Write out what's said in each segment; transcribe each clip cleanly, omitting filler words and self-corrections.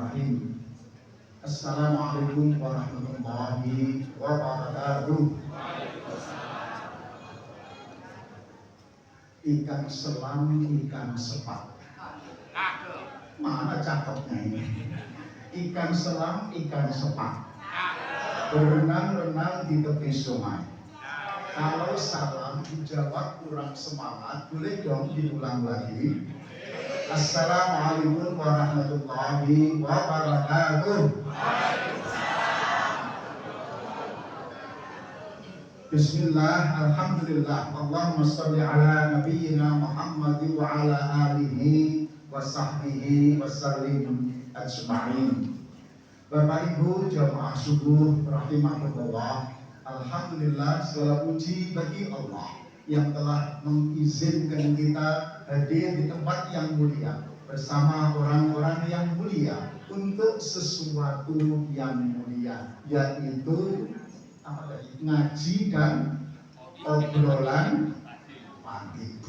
Bismillahirrahmanirrahim. Assalamualaikum warahmatullahi wabarakatuh. Ikan selam, ikan sepat. Mana cakepnya ini? Ikan selam, ikan sepat. Berenang-renang di tepi sungai. Kalau salam dijawab kurang semangat, boleh dong diulang lagi. Assalamualaikum warahmatullahi wabarakatuh. Bismillah, alhamdulillah, Allahumma sholli ala nabiyyina Muhammad wa ala alihi wa sahbihi wa sallim ajma'in. Bapak Ibu jamaah subuh rahimahullah, alhamdulillah, segala puji bagi Allah yang telah mengizinkan kita hadir di tempat yang mulia bersama orang-orang yang mulia untuk sesuatu yang mulia, yaitu ngaji dan obrolan pagi.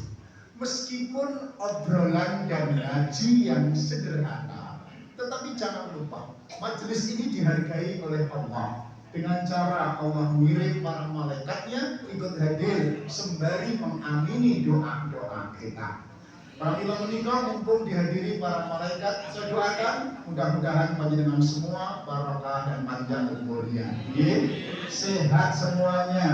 Meskipun obrolan dan ngaji yang sederhana, tetapi jangan lupa majelis ini dihargai oleh Allah. Dengan cara Allah mengirim para malaikatnya ikut hadir sembari mengamini doa-doa kita. Apabila menikah mumpung dihadiri para malaikat, saya doakan mudah-mudahan panjenengan semua barokah dan panjang umurnya, sehat semuanya,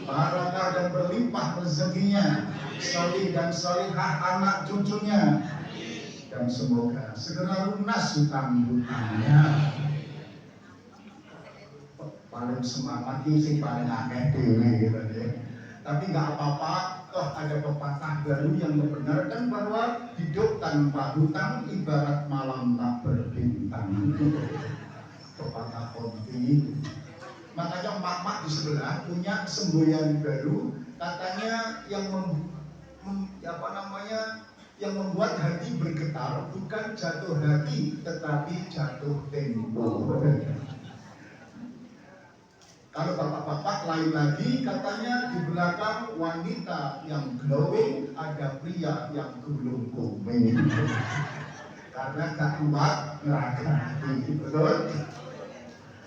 barokah dan berlimpah rezekinya, salih dan salihah anak cucunya, dan semoga segera lunas hutang-hutangnya. Paling semangat sih paling akeh dewe gitu ya. Tapi nggak apa-apa, toh ada pepatah baru yang membenarkan bahwa hidup tanpa hutang ibarat malam tak berbintang. Pepatah konti. Makanya mak-mak di sebelah punya semboyan baru, katanya yang yang membuat hati bergetar bukan jatuh hati tetapi jatuh tempo. Kalau bapak-bapak lain lagi, katanya di belakang wanita yang glowing ada pria yang gulung kuming. Karena gak kuat neraka. Betul?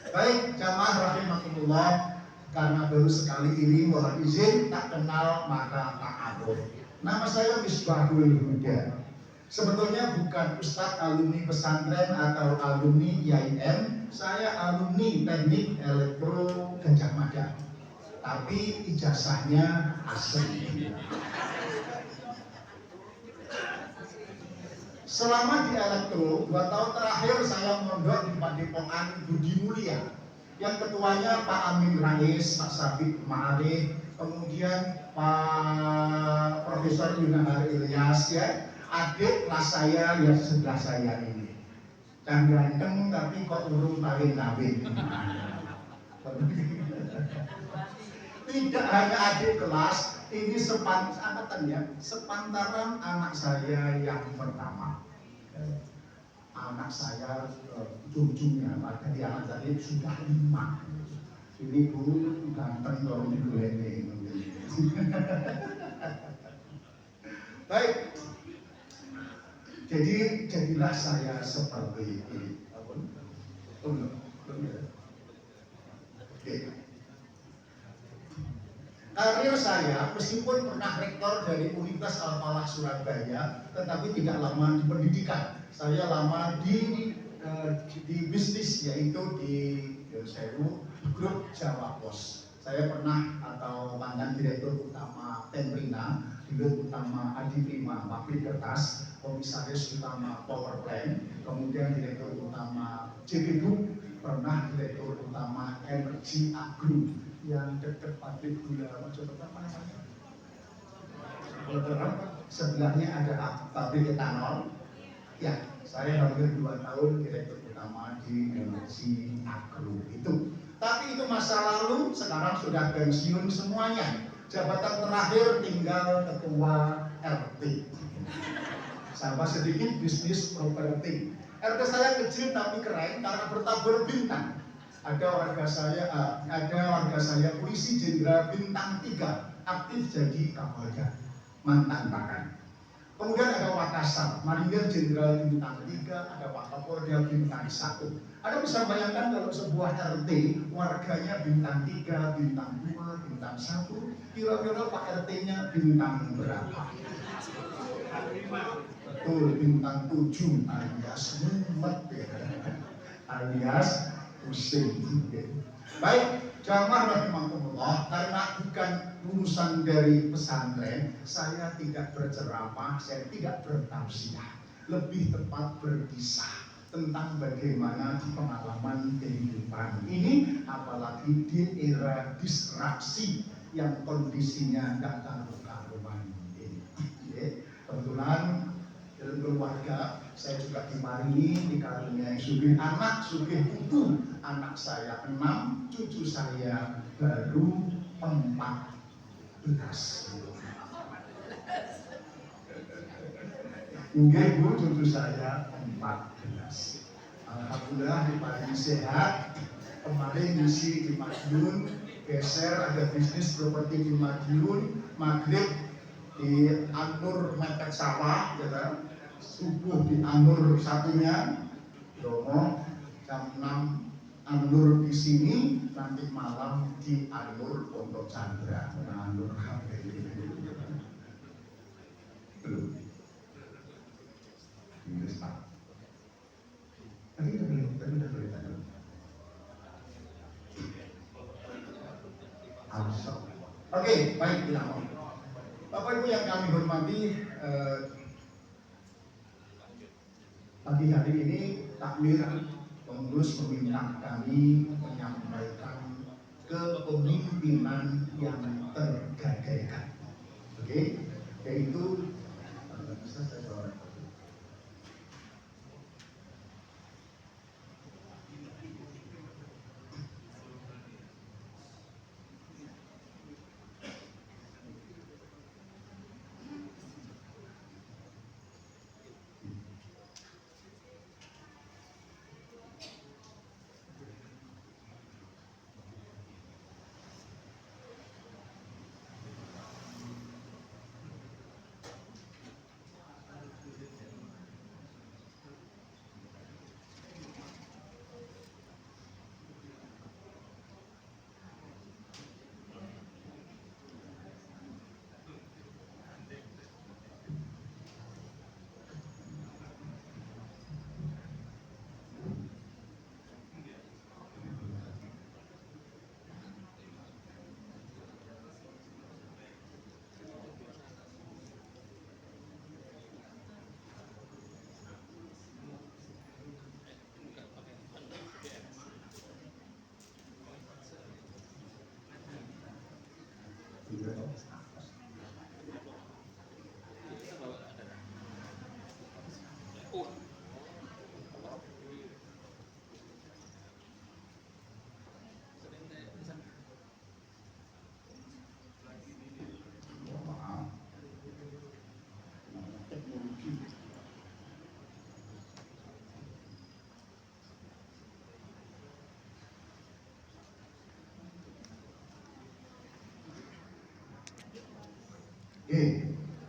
Baik, jamaah rahimakumullah, karena baru sekali ini mohon izin tak kenal maka tak aduh. Nama saya Misbahul Huda. Sebetulnya bukan Ustadz alumni pesantren atau alumni IAIN, saya alumni teknik elektro Gajah Mada, tapi ijazahnya asli. Selama di elektro, 2 tahun terakhir saya mondok di Padepokan Budi Mulia, yang ketuanya Pak Amin Rais, Pak Sabit Ma'arif, kemudian Pak Profesor Yunahar Ilyas, ya, adik kelas saya yang sebelah saya ini. Kan ganteng tapi kok urung kawin-kawin. Tidak hanya adik kelas, ini sepantaran anak saya yang pertama. Anak saya cucunya, maka di anak saya sudah 5. Ini Bu ganteng tolong digulene. Baik. Jadi jadilah saya seperti ini. Karir saya meskipun pernah rektor dari Universitas Al-Falah Surabaya, tetapi tidak lama di pendidikan. Saya lama di bisnis, yaitu di Sewu Grup Jawa Pos. Saya pernah atau mantan direktur utama Temprina, direktur utama Adi Prima Pabrik Kertas, komisaris utama Power Plant, kemudian direktur utama JPU, pernah direktur utama Energi Agro yang dekat pabrik gula apa namanya? Sebelahnya ada pabrik etanol. Ya, saya hampir 2 tahun direktur utama di Energi Agro itu. Tapi itu masa lalu, sekarang sudah pensiun semuanya. Jabatan terakhir tinggal ketua RT. Sama sedikit bisnis properti. RT saya kecil tapi keren karena bertabur bintang. Ada warga saya polisi jenderal bintang 3, aktif jadi Kapolda, mantan bahkan. Kemudian ada Wakasar, Marinir Jenderal bintang 3, ada Wakapolda bintang 1. Anda bisa bayangkan kalau sebuah RT warganya bintang 3, bintang 2, bintang 1, kira-kira Pak RT-nya bintang berapa? Betul, bintang 7 alias mumet ya, alias pusing. Baik, jamaah rahimakumullah, karena bukan lulusan dari pesantren, saya tidak berceramah, saya tidak bertausiah, lebih tepat berkisah tentang bagaimana pengalaman kehidupan ini, apalagi di era distraksi yang kondisinya tidak karu-karuan ini. Kebetulan dalam keluarga saya juga diparingi dikaruniai sugih anak, sugih putu. Anak saya 6, cucu saya baru 14. Nggih Bu, cucu saya 14. Alhamdulillah diparingi sehat. Kemarin ngisi di Madiun, geser ada bisnis properti di Madiun, maghrib di Anur mepet sawah, ya, subuh di Anur satunya, Domo jam 6 Anur di sini, nanti malam di Anur Pondok Chandra, Anur belum. Inggris Pak. Tadi udah belum. Oke, baik kita mau. Bapak Ibu yang kami hormati, pagi hari ini takmir pengurus meminta kami menyampaikan kepemimpinan yang tergadaikan. Oke, yaitu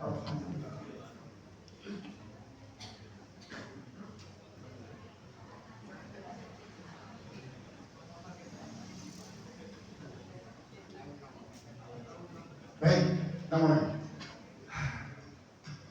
alhamdulillah. Baik, namun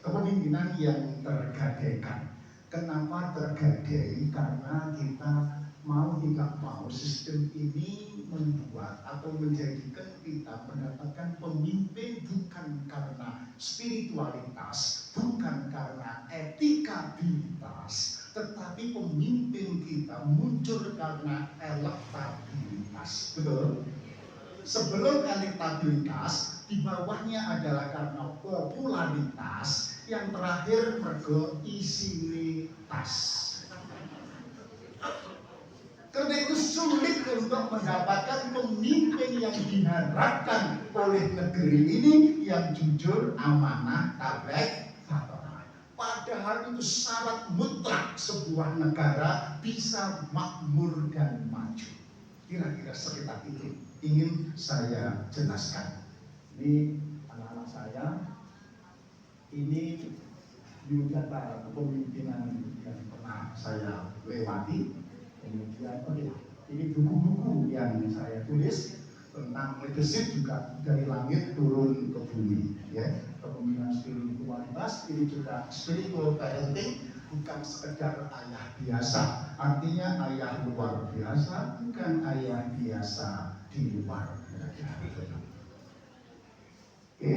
kepemimpinan yang tergadaikan. Kenapa tergadai? Karena kita mau tidak mau sistem ini membuat atau menjadikan kita mendapatkan pemimpin bukan karena spiritualitas, bukan karena etikabilitas, tetapi pemimpin kita muncul karena elektabilitas. Betul? Sebelum elektabilitas, di bawahnya adalah karena popularitas, yang terakhir mergo isinitas. Karena itu sulit untuk mendapatkan pemimpin yang diharapkan oleh negeri ini yang jujur, amanah, tabek, fatwa. Padahal itu syarat mutlak sebuah negara bisa makmur dan maju. Kira-kira sekitar itu ingin saya jelaskan. Ini anak-anak saya, ini biodata kepemimpinan yang pernah saya lewati. Kemudian ini buku-buku yang saya tulis tentang leadership juga dari langit turun ke bumi, ya. Kepemimpinan spiritualitas ini juga spiritual parenting, bukan sekedar ayah biasa, artinya ayah luar biasa, bukan ayah biasa di luar. Oke,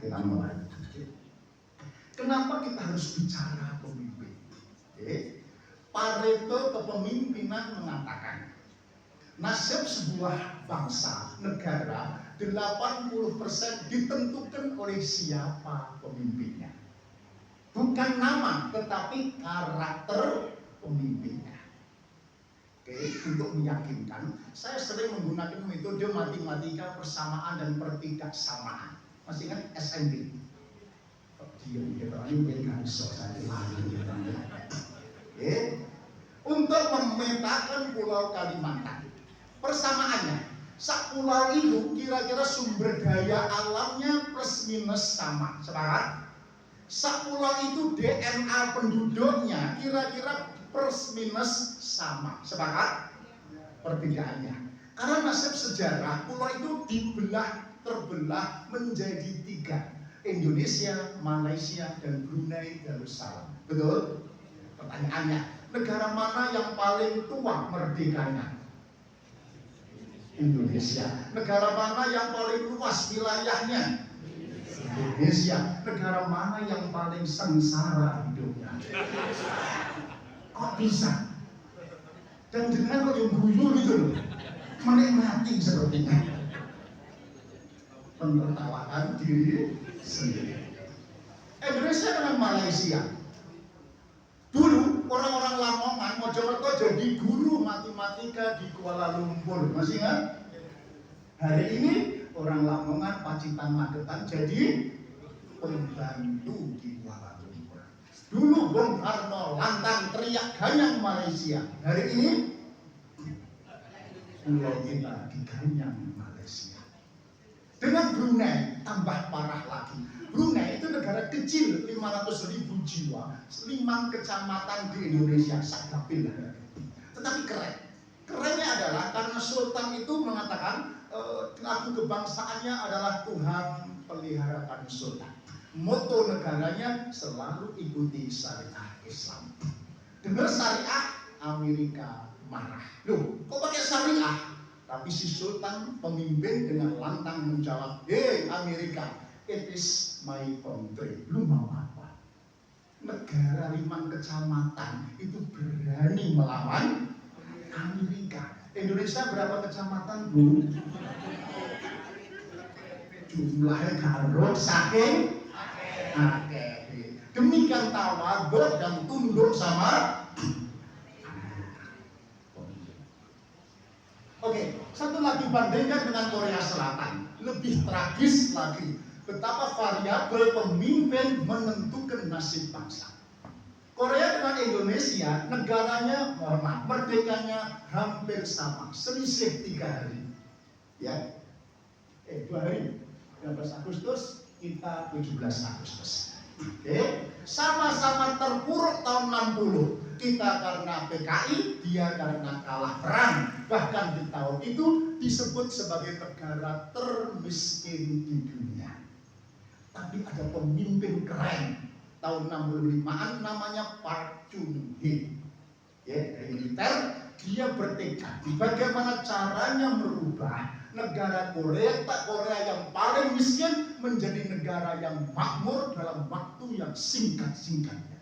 kita mulai. Kenapa kita harus bicara pemimpin? Pareto kepemimpinan mengatakan nasib sebuah bangsa, negara 80% ditentukan oleh siapa pemimpinnya. Bukan nama, tetapi karakter pemimpinnya. Oke, untuk meyakinkan, saya sering menggunakan metode matematika persamaan dan pertidaksamaan. Masih ingat SMB? Untuk memetakan Pulau Kalimantan, persamaannya, sak pulau itu kira-kira sumber daya alamnya plus minus sama, sepakat? Sak pulau itu DNA penduduknya kira-kira plus minus sama, sepakat? Perbedaannya, karena nasib sejarah pulau itu terbelah menjadi 3. Indonesia, Malaysia, dan Brunei Darussalam. Betul? Pertanyaannya, negara mana yang paling tua merdekanya? Indonesia. Negara mana yang paling luas wilayahnya? Indonesia. Negara mana yang paling sengsara hidupnya? Kok bisa? Dan dengan kok yang guyu gitu loh, menikmati sepertinya. Menertawakan diri sendiri. Indonesia dengan Malaysia. Dulu orang-orang Lamongan Mojokerto jadi guru matematika di Kuala Lumpur, masih ingat? Hari ini orang Lamongan Pacitan Magetan jadi pembantu di Kuala Lumpur. Dulu Bung Karno lantang teriak ganyang Malaysia. Hari ini pulau kita diganyang Malaysia. Dengan Brunei tambah parah lagi. Brunei itu negara kecil, 500.000 jiwa, 5 kecamatan di Indonesia, sakdapil. Tetapi keren. Kerennya adalah karena Sultan itu mengatakan lagu kebangsaannya adalah Tuhan peliharakan Sultan. Moto negaranya selalu ikuti syariah Islam. Dengar syariah, Amerika marah. Loh, kok pakai syariah? Tapi si Sultan pemimpin dengan lantang menjawab, "Hey Amerika, it is my country." Lu mau apa? Negara 5 kecamatan itu berani melawan Amerika. Indonesia berapa kecamatan, Bu? Jumlahnya garut saking akeh. Demikian tawadhu dan tunduk sama. Oke, satu lagi bandingkan dengan Korea Selatan. Lebih tragis lagi, betapa variabel pemimpin menentukan nasib bangsa. Korea dengan Indonesia, negaranya, merdekanya hampir sama, selisih 3 hari. Ya, 2 hari. 15 Agustus, kita 17 Agustus. Oke, sama-sama terpuruk tahun 60. Kita karena PKI, dia karena kalah perang. Bahkan di tahun itu disebut sebagai negara termiskin di dunia. Tapi ada pemimpin keren tahun 65-an namanya Park Chung-hee. Ya, dari militer, dia bertekad bagaimana caranya merubah negara Korea yang paling miskin menjadi negara yang makmur dalam waktu yang singkat-singkatnya.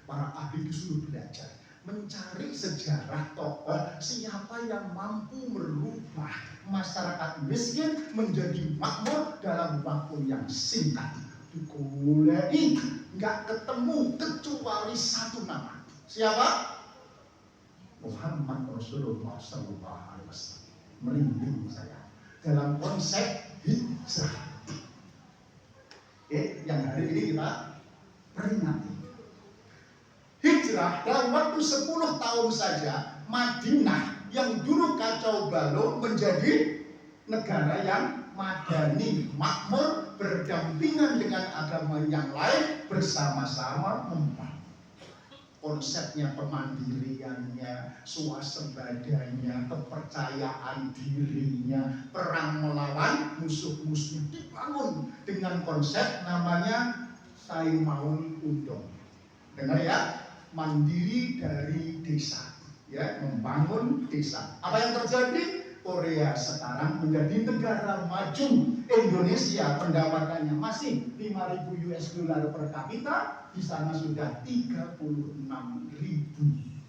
Para ahli disuruh belajar mencari sejarah tokoh siapa yang mampu merubah masyarakat miskin menjadi makmur dalam waktu yang singkat. Dikulei, nggak ketemu kecuali satu nama. Siapa? Muhammad Rasulullah SAW. Merinding saya dalam konsep hijrah. Yang hari ini kita peringati. Hijrah dalam waktu 10 tahun saja, Madinah yang dulu kacau balau menjadi negara yang madani, makmur, berdampingan dengan agama yang lain, bersama-sama membangun. Konsepnya kemandiriannya, swasembadanya, kepercayaan dirinya, perang melawan musuh-musuh dibangun dengan konsep namanya Saimaun Undong. Dengar ya, mandiri dari desa, ya, membangun desa. Apa yang terjadi? Korea sekarang menjadi negara maju. Indonesia pendapatannya masih 5.000 US dollar per kapita, di sana sudah 36.000.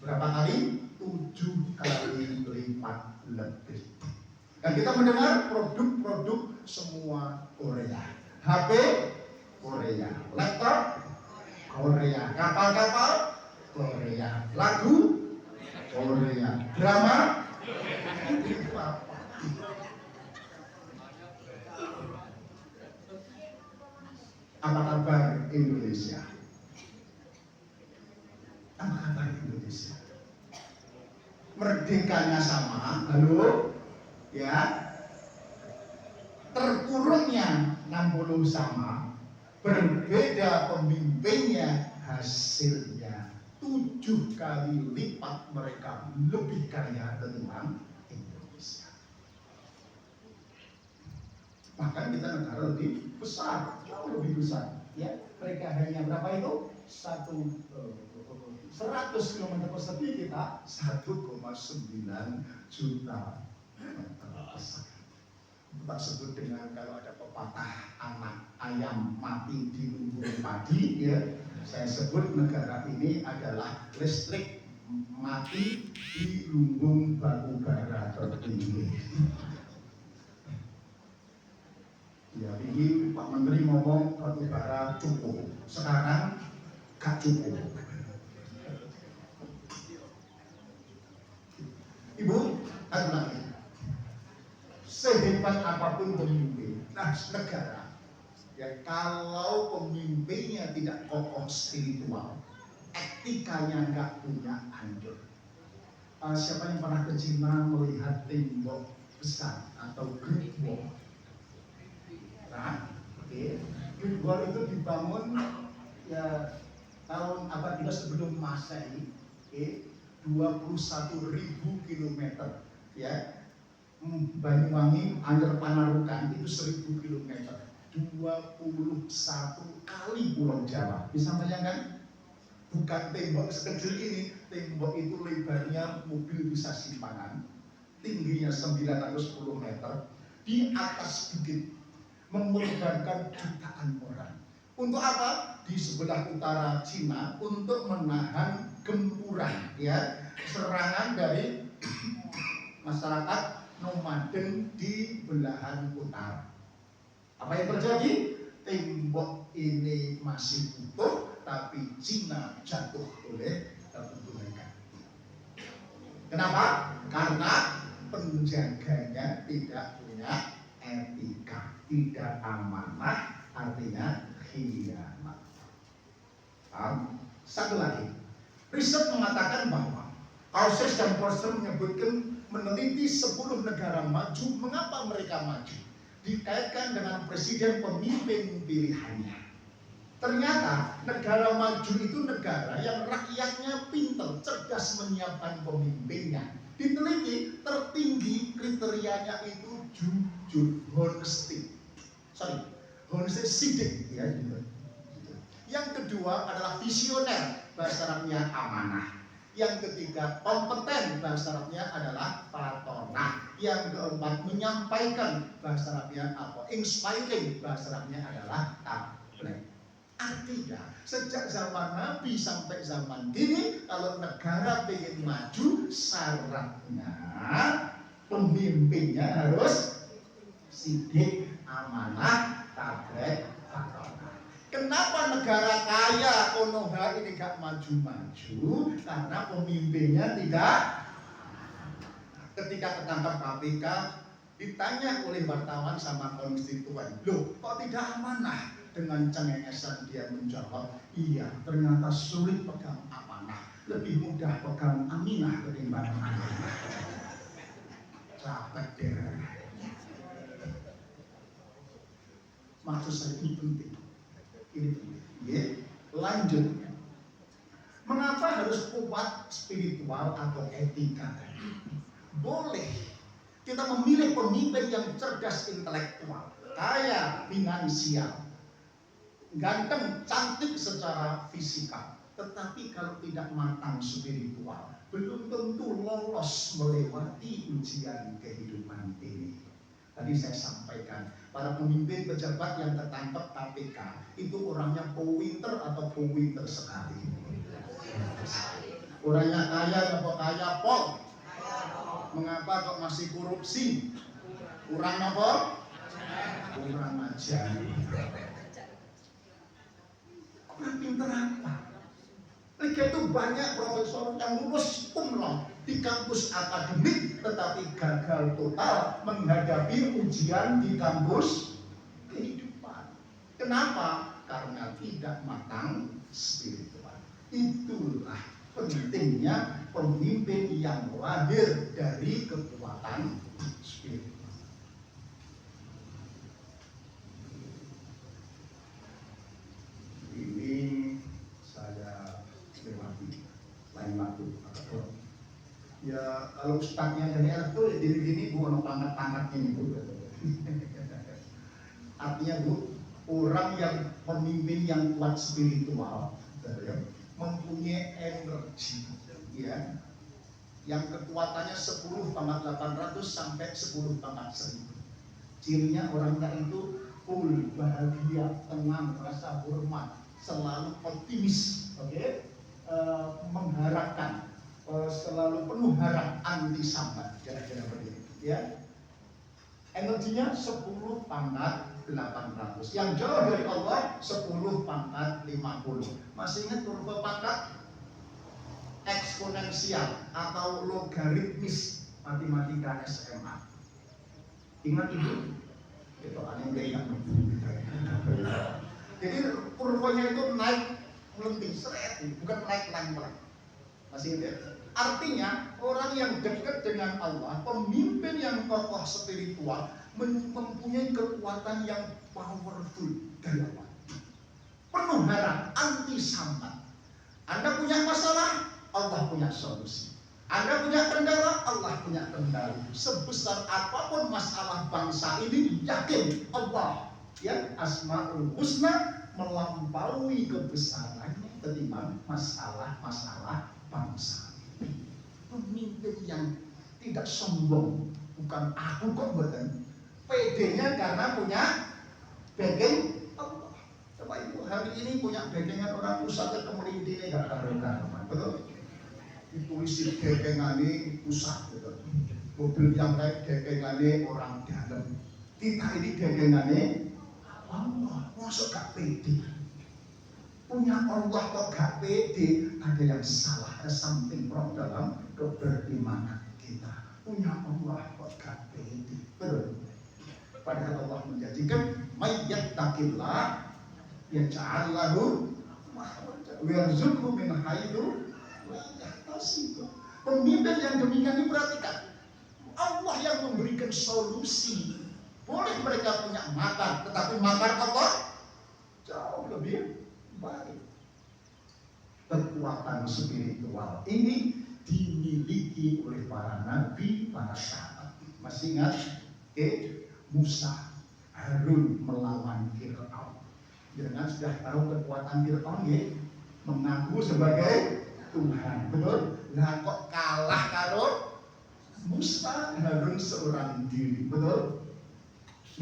Berapa kali? 7 kali lipat lebih. Dan kita mendengar produk-produk semua Korea. HP Korea, laptop Korea, kapal-kapal Korea, lagu Korea, drama itu apa? Apa kabar Indonesia? Apa kabar Indonesia? Merdekanya sama, halo, ya. Terkurungnya 60 sama, berbeda pemimpinnya, hasilnya 7 kali lipat mereka lebih kaya ketimbang Indonesia. Bahkan kita negara lebih besar, jauh lebih besar. Ya, mereka hanya berapa itu? 100 km persegi, kita 1,9 juta meter persegi. Tak sebut dengan kalau ada pepatah anak ayam mati di lumbung padi, ya, saya sebut negara ini adalah listrik mati di lumbung batu bara tertinggi. Ya, ini Pak Menteri ngomong batu bara cukup, sekarang gak cukup. Ibu, satu lagi, sehebat apapun pemimpin, negara, ya, kalau pemimpinnya tidak kokoh spiritual, etikanya nggak punya, hancur. Siapa yang pernah ke Cina melihat tembok besar atau Great Wall? Nah, Great Wall itu dibangun ya tahun abad 3 sebelum Masehi, 21.000 kilometer, ya. Banyuwangi, Anyar Panarukan itu 1.000 kilometer, 21 kali Pulau Jawa. Bisa bayangkan? Bukan tembok sekecil ini, tembok itu lebarnya mobil bisa simpangan, tingginya 910 meter, di atas bukit, mengorbankan jutaan orang. Untuk apa? Di sebelah utara Cina untuk menahan gempuran, ya, serangan dari masyarakat nomaden di belahan utara. Apa yang terjadi? Tembok ini masih utuh, tapi Cina jatuh oleh terbentuk mereka. Kenapa? Karena penjaganya tidak punya etika, tidak amanah, artinya khianat. Satu lagi, riset mengatakan bahwa Auses dan Forster menyebutkan meneliti 10 negara maju. Mengapa mereka maju? Dikaitkan dengan presiden pemimpin pilihannya. Ternyata negara maju itu negara yang rakyatnya pintar, cerdas menyiapkan pemimpinnya. Diteliti, tertinggi kriterianya itu jujur, honesty. Honesty sidik, ya. Yang kedua adalah visioner, bahasa Arabnya amanah. Yang ketiga, kompeten, bahasa Arabnya adalah patona. Yang keempat, menyampaikan, bahasa Arabnya apa? Inspiring, bahasa Arabnya adalah tabligh. Artinya, sejak zaman Nabi sampai zaman kini, kalau negara ingin maju, syaratnya pemimpinnya harus sidik, amanah, tabligh, patona. Kenapa negara kaya Konoha ini gak maju-maju? Karena pemimpinnya tidak. Ketika ketangkap KPK, ditanya oleh wartawan sama konstituen, loh kok tidak amanah? Dengan cengengesan dia menjawab, iya ternyata sulit pegang amanah, lebih mudah pegang aminah ketimbang amanah. Capek deh. maksud saya ini penting. Ini penting. Ya. Lanjut. Mengapa harus kuat spiritual atau etika? Boleh kita memilih pemimpin yang cerdas intelektual, kaya finansial, ganteng, cantik secara fisikal, tetapi kalau tidak matang spiritual, belum tentu lolos melewati ujian kehidupan ini. Tadi saya sampaikan, para pemimpin pejabat yang tertangkap KPK itu orangnya pointer atau pointer sekali. Orangnya kaya atau kaya pol. Mengapa kok masih korupsi? Kurang apa? Kurang ajar. Kurang pinter apa? Liga itu banyak profesor yang lulus cum laude di kampus akademik, tetapi gagal total menghadapi ujian di kampus kehidupan. Kenapa? Karena tidak matang spiritual. Itulah pentingnya pemimpin yang lahir dari kekuatan spiritual. Ini saya lewati lain waktu. Ya kalau ustadznya jadi itu gini bu, ono pangkat ini bu. Artinya bu, orang yang pemimpin yang kuat spiritual, mempunyai energi, ya, yang kekuatannya 10/800 sampai 10/1000. Cirinya orangnya itu full bahagia, tenang, rasa hormat, selalu optimis, mengharapkan, selalu penuh harap, anti sambat, kira-kira begitu, ya. Energinya 10/800. Yang jauh dari Allah 10/50. Masih ingat kurva pangkat eksponensial atau logaritmis matematika SMA? Ingat itu? Itu aneh gak ingat. Jadi kurvanya itu naik melenting seret, bukan naik pelan-pelan. Masih ingat? Artinya orang yang dekat dengan Allah, pemimpin yang kokoh spiritual, mempunyai kekuatan yang powerful dari Allah. Penuh harap, anti sambat. Anda punya masalah, Allah punya solusi. Anda punya kendala, Allah punya kendali. Sebesar apapun masalah bangsa ini, yakin Allah, ya, Asmaul Husna melampaui kebesarannya ketimbang masalah-masalah bangsa. Pemimpin yang tidak sombong, bukan aku kok betul. PD-nya karena punya backing Allah. Coba ibu hari ini punya backingan orang pusatnya kemelintine gak karuan, betul? Ditulis backingannya pusat, betul. Mobil yang kayak backingannya orang dalam. Kita ini backingannya Allah, masuk gak PD. Punya Allah kok gak pede, ada yang salah, ada something wrong dalam keberimanan kita. Punya Allah kok gak pede, betul. Padahal Allah menjanjikan mayyattaqillah yaj'al lahu makhraja wa yarzuqhu min haitsu la yahtasib. Pemimpin yang demikian ini perhatikan, Allah yang memberikan solusi. Boleh mereka punya makar, tetapi makar Allah jauh lebih baik. Kekuatan spiritual ini dimiliki oleh para nabi, para sahabat. Masih ingat? Musa, Harun melawan Fir'aun. Jangan sudah tahu kekuatan Fir'aun, ya, mengaku sebagai Tuhan, betul? Nah kok kalah karo Musa, Harun seorang diri, betul?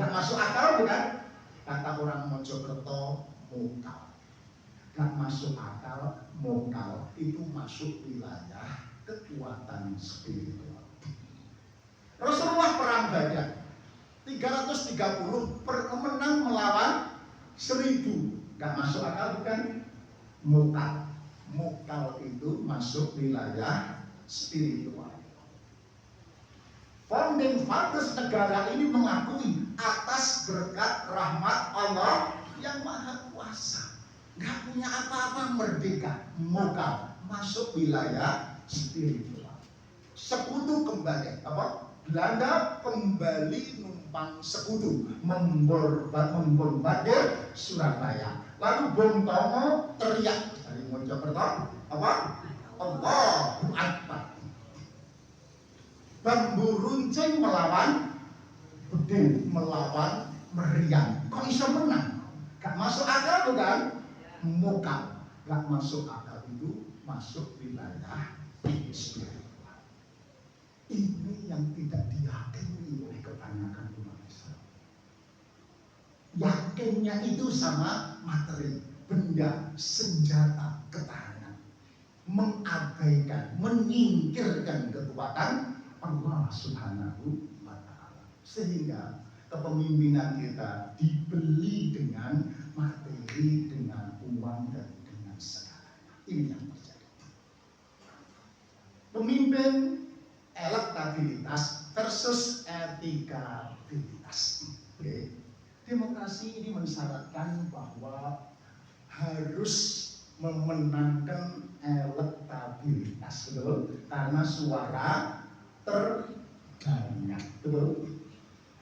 Nggak masuk akal bukan? Kata orang Mojokerto, mokal. Nggak masuk akal, mokal itu masuk wilayah kekuatan spiritual. Rasulullah perang Badar 330 menang melawan 1000. Nggak masuk akal bukan? Mokal. Mokal itu masuk wilayah spiritual. Founding fathers negara ini mengakui atas berkat rahmat Allah yang Maha Kuasa. Nggak punya apa-apa, merdeka, mokal, masuk wilayah spiritual. Sekutu kembali, apa? Belanda kembali numpang sekutu membombardir Surabaya. Lalu Bung Tomo teriak dari Mojokerto, apa? Allahu Akbar. Bambu runcing melawan bedil, melawan meriam. Kok bisa menang? Gak masuk akal bukan? Mokal. Gak masuk akal itu masuk wilayah spiritual. Ini yang tidak diyakini oleh kebanyakan umat Islam. Yakinnya itu sama materi, benda, senjata, ketahanan. Mengabaikan, menyingkirkan kekuatan Allah Subhanahu wa Ta'ala. Sehingga kepemimpinan kita dibeli dengan materi, dengan uang, dan dengan segalanya. Ini yang terjadi. Pemimpin elektabilitas versus etikabilitas. Oke. Demokrasi ini mensyaratkan bahwa harus memenangkan elektabilitas, betul? Karena suara terbanyak, betul?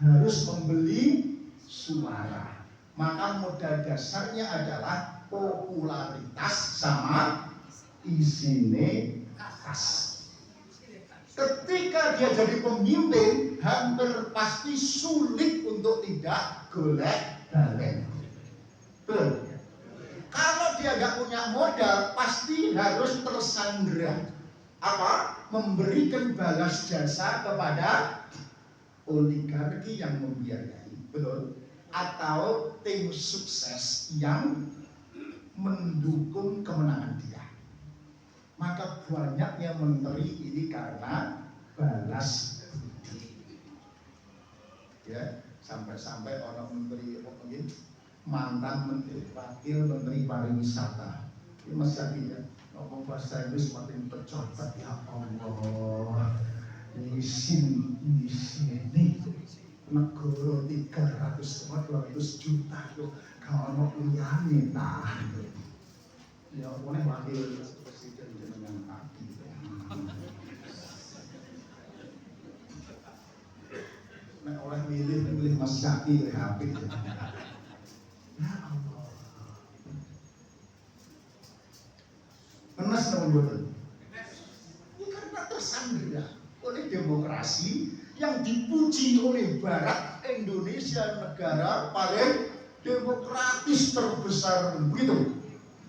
Harus membeli suara. Maka modal dasarnya adalah popularitas sama isine atas. Ketika dia jadi pemimpin, hampir pasti sulit untuk tidak golek-balik. Betul? Kalau dia nggak punya modal, pasti harus tersandera. Apa? Memberikan balas jasa kepada oligarki yang membiayai, betul? Atau tim sukses yang mendukung kemenangan dia. Maka banyaknya menteri ini karena balas budi. Ya, sampai-sampai orang menteri mungkin mantan menteri, wakil menteri pariwisata. Ini masih lagi ya, ngomong bahasa Inggris makin tercobat, ya Allah. Isin ini negara 300 juta loh, kalau liyane ta. Ya oleh wakil presiden dengan hati. Nek oleh milih Mas Zaki HP. Ya Allah. Penas namun betul. Ini karena tersandera oleh demokrasi yang dipuji oleh Barat. Indonesia negara paling demokratis terbesar, begitu.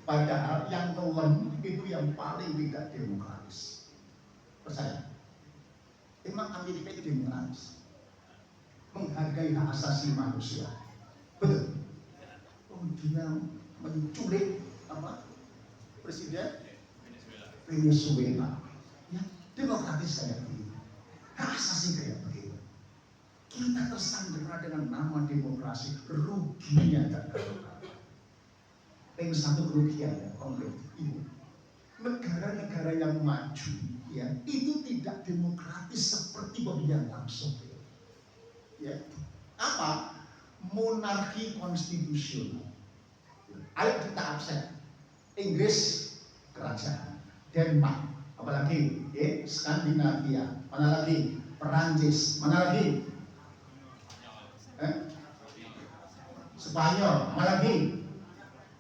Padahal yang nolem itu yang paling tidak demokratis. Percaya? Emang Amerika itu demokratis, menghargai hak asasi manusia, betul. Dia menculik apa? Presiden Venezuela. Ya, demokratis kayak begitu, hak asasi kayak begitu. Kita tersandera dengan nama demokrasi, ruginya tak kalah. Yang satu kerugian ya, konflik ini. Negara-negara yang maju, ya, itu tidak demokratis seperti pemilihan langsung. Ya, apa? Monarki konstitusional. Ayo kita absen. Inggris kerajaan, Denmark, apalagi Skandinavia, mana lagi? Perancis, mana lagi? Spanyol, mana lagi?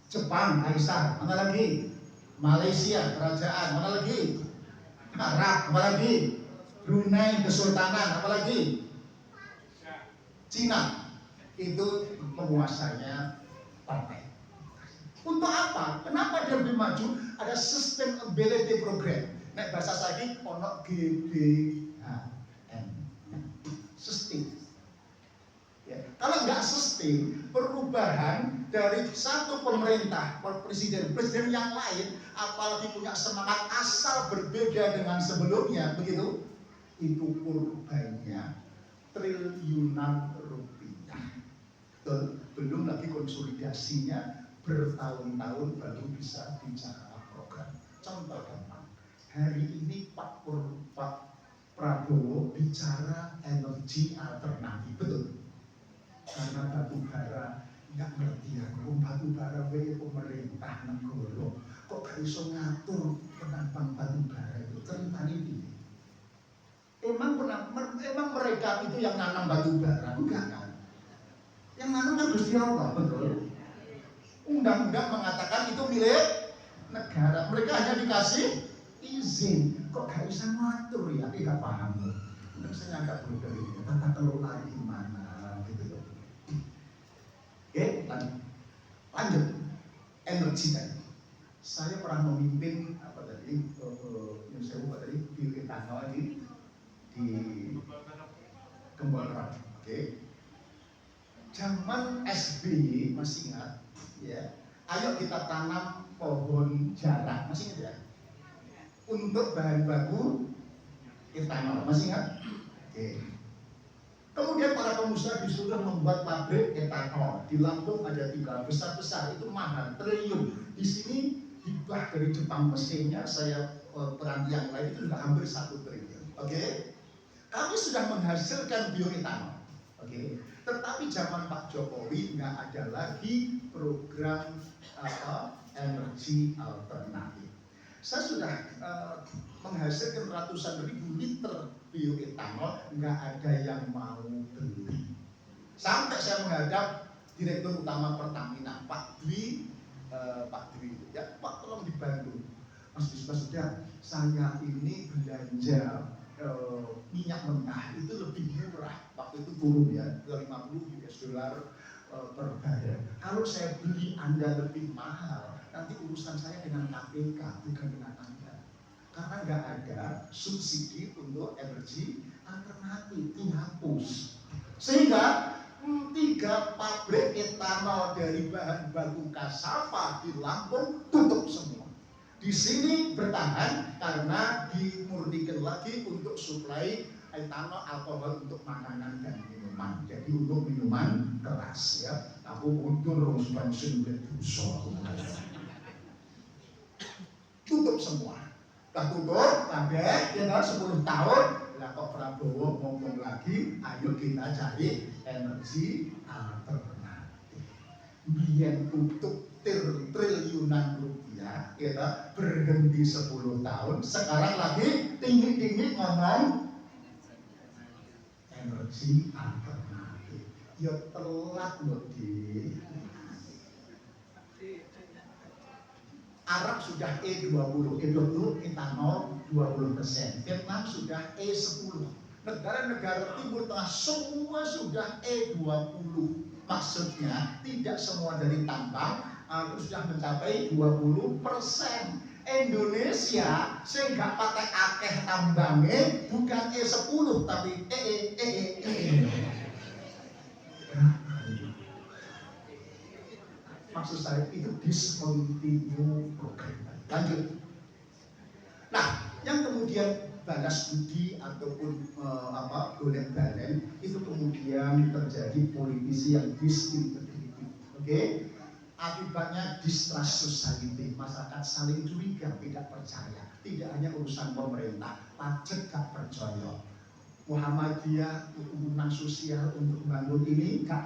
Jepang, Kaisar, mana lagi? Malaysia, kerajaan, mana lagi? Arab, apa lagi? Brunei, Kesultanan, apa lagi? Cina, itu penguasanya partai. Untuk apa? Kenapa dia lebih maju? Ada sustainability program. Nek bahasa saya ono GBHM, sustain. Ya. Kalau nggak sustain, perubahan dari satu pemerintah, presiden yang lain, apalagi punya semangat asal berbeda dengan sebelumnya, begitu, itu korbannya triliunan rupiah. Belum lagi konsolidasinya bertahun-tahun baru bisa bicara program. Contoh gampang, hari ini Pak Prabowo bicara energi alternatif, betul? Karena batu bara nggak ngerti ya, kalau batu bara pemerintah negara kok gak bisa ngatur penambang batu bara itu ceritanya ini. Emang mereka itu yang nanam batu bara? Enggak kan? Yang nanam kan Gusti Allah, betul. Undang-undang mengatakan itu milik negara. Mereka hanya dikasih izin. Kok gak bisa ngatur ya? Gak paham. Mungkin saya agak bodoh ini. Tata kelola gimana gitu loh. Oke, lanjut. Energi tadi. Saya pernah memimpin apa tadi? Yang saya buat tadi bioetanol di Kembaran. Oke. Zaman SBY masih ingat, ya. Ayo kita tanam pohon jarak, masih ingat ya? Untuk bahan baku etanol, masih ingat? Oke. Kemudian para pengusaha disuruh membuat pabrik etanol. Di Lampung ada 3 besar-besar, itu mahal, triliun. Di sini hibah dari Jepang mesinnya, saya peranti yang lain itu sudah hampir 1 triliun. Oke. Kami sudah menghasilkan bioetanol. Oke. Tetapi zaman Pak Jokowi nggak ada lagi program energi alternatif. Saya sudah menghasilkan ratusan ribu liter bioetanol, nggak ada yang mau beli. Sampai saya menghadap Direktur Utama Pertamina, Pak Dwi, ya Pak tolong dibantu. Mas sudah, saya ini belanja minyak mentah itu lebih murah, waktu itu turun ya, 50 US dollar per barel. Kalau saya beli Anda lebih mahal, nanti urusan saya dengan KPK, bukan dengan Anda. Karena nggak ada subsidi untuk energi alternatif, dihapus. Sehingga 3 pabrik etanol dari bahan baku cassava di Lampung tutup semua. Di sini bertahan karena dimurnikan lagi untuk suplai etanol alkohol untuk makanan dan minuman. Jadi untuk minuman keras ya. Aku untur suspension tutup semua. Tutup sampai ya 10 tahun. Lah kok Prabowo ngomong lagi, ayo kita cari energi alternatif. Biyen tutup triliunan rupiah, kita berhenti 10 tahun. Sekarang lagi tinggi-tinggi ngomong energi alternatif. Ya telat loh di. Arab sudah E20 etanol 20%. Vietnam sudah E10. Negara-negara Timur Tengah semua sudah E20. Maksudnya tidak semua dari tambang sudah mencapai 20%. Indonesia sehingga pakai akeh tambangnya bukan E10 tapi maksud saya itu discontinue program. Lanjut. Nah, yang kemudian balas budi ataupun golek balen itu kemudian terjadi politisi yang disintegratif. Oke? Akibatnya distrust society, masyarakat saling curiga, tidak percaya. Tidak hanya urusan pemerintah, pajak gak percaya. Muhammadiyah hubungan sosial untuk membangun ini gak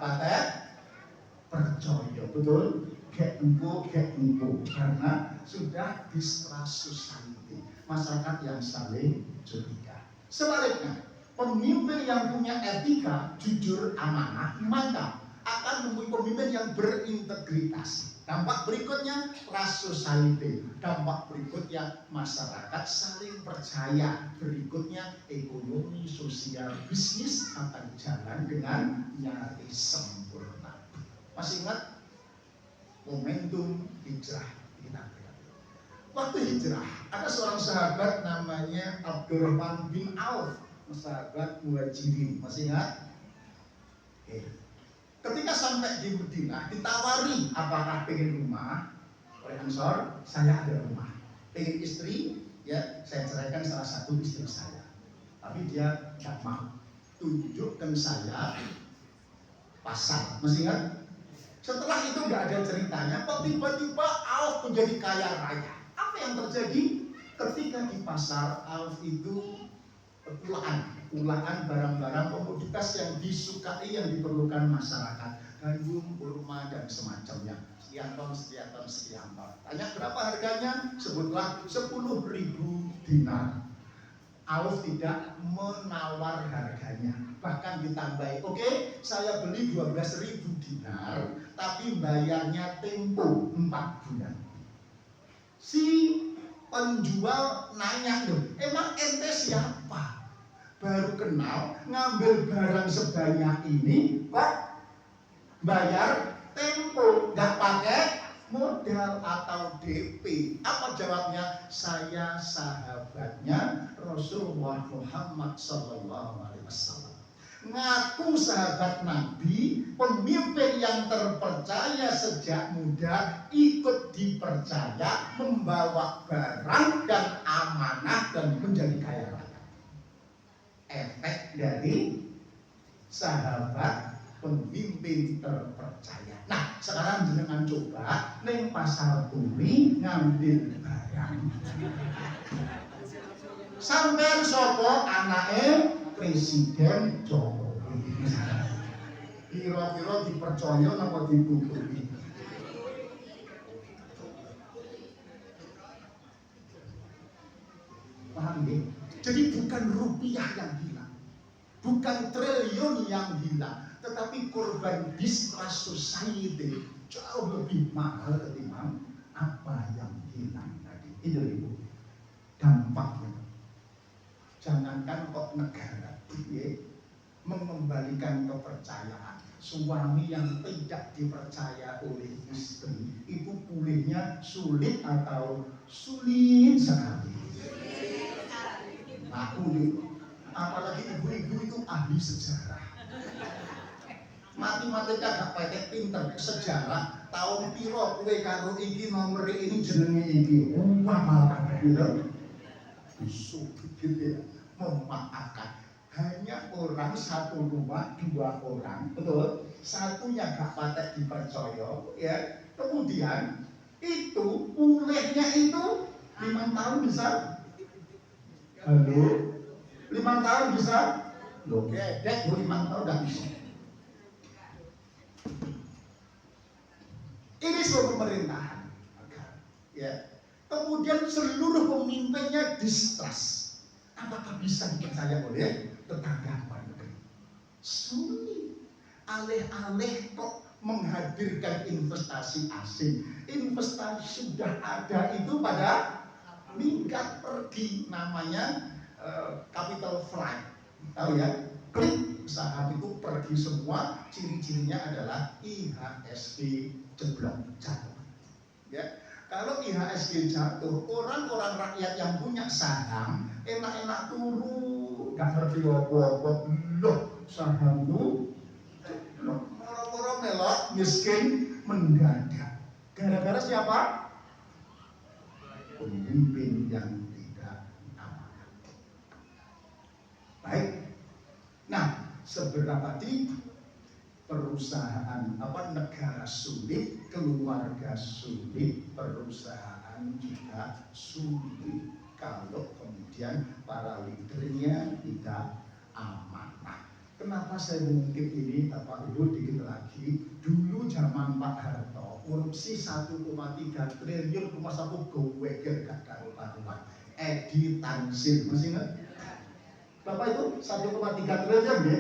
percaya, betul? Gak empu, karena sudah distrust society, masyarakat yang saling curiga. Sebaliknya, pemimpin yang punya etika, jujur, amanah, mantap akan mempunyai pemimpin yang berintegritas. Dampak berikutnya trust society. Dampak berikutnya masyarakat saling percaya. Berikutnya ekonomi, sosial, bisnis akan jalan dengan nyaris sempurna. Masih ingat momentum hijrah kita? Waktu hijrah ada seorang sahabat namanya Abdurrahman bin Auf, sahabat Muhajirin. Masih ingat? Oke. Ketika sampai di Madinah ditawari apakah pengen rumah oleh Ansor, saya ada rumah. Pengen istri, ya saya ceraikan salah satu istri saya. Tapi dia tidak mau. Tunjukkan saya pasar. Masih ingat? Setelah itu nggak ada ceritanya, kok tiba-tiba Auf menjadi kaya raya. Apa yang terjadi? Ketika di pasar Auf itu ulaan barang-barang komoditas yang disukai, yang diperlukan masyarakat, gandum, kurma dan semacamnya. Sekian ton. Tanya berapa harganya? Sebutlah 10.000 dinar. Auf tidak menawar harganya, bahkan ditambahi, oke, saya beli 12.000 dinar, tapi bayarnya tempo 4 bulan. Si penjual nanya, loh, emang ente siapa? Baru kenal, ngambil barang sebanyak ini, kok bayar tempo, nggak pakai modal atau DP. Apa jawabnya? Saya sahabatnya Rasulullah Muhammad SAW. Ngaku sahabat Nabi, pemimpin yang terpercaya sejak muda, ikut dipercaya membawa barang dan amanah dan menjadi kaya raya. Efek dari sahabat pemimpin terpercaya. Nah, sekarang jenengan coba neng pasar turi ngambil barang. Sampai sopo anake Presiden Jokowi. Kira-kira dipercaya napa ditutupi? Paham nggih? Jadi bukan rupiah yang hilang, bukan triliun yang hilang, tetapi korban distrust society jauh lebih mahal ketimbang apa yang hilang tadi. Itu ibu dampaknya. Jangankan kok negara mengembalikan kepercayaan, suami yang tidak dipercaya oleh istri itu pulihnya sulit atau sulit sekali. Aku apalagi ibu-ibu itu ahli sejarah, matematika gak pakai pinter, sejarah tahun piro kowe karo iki nomor ini jenenge iki malah gitu. Gitu ya, memaafkan. Hanya orang satu rumah, 2 orang, betul? Satunya gak patek dipercaya, ya. Kemudian itu pulihnya itu 5 tahun bisa. Halo, 5 tahun bisa. Loh, kedek 5 tahun gak bisa. Ini sebuah pemerintahan, ya. Kemudian seluruh pemimpinnya distrust. Apakah bisa dipercaya oleh tetangga negeri? Sulit. Aleh-aleh kok menghadirkan investasi asing. Investasi sudah ada itu pada minggat pergi, namanya capital flight. Tahu ya? Klik saham itu pergi semua. Ciri-cirinya adalah IHSG jeblok jatuh. Ya. Kalau IHSG jatuh, orang-orang rakyat yang punya saham enak-enak turu, gak ngerti apa-apa. Loh, sahamku moro-moro melok, miskin mendadak. Gara-gara siapa? Pemimpin yang tidak amanah. Baik. Nah, seberapa perusahaan negara sulit, keluarga sulit, perusahaan juga sulit kalau kemudian para leadernya tidak amanah. Kenapa saya mengungkit ini, Bapak Ibu, dikit lagi? Dulu zaman Pak Harto, korupsi 1,3 triliun rumah saku goweger gak karuan. Edi Tansil, masih ingat? Bapak itu 1,3 triliun ya?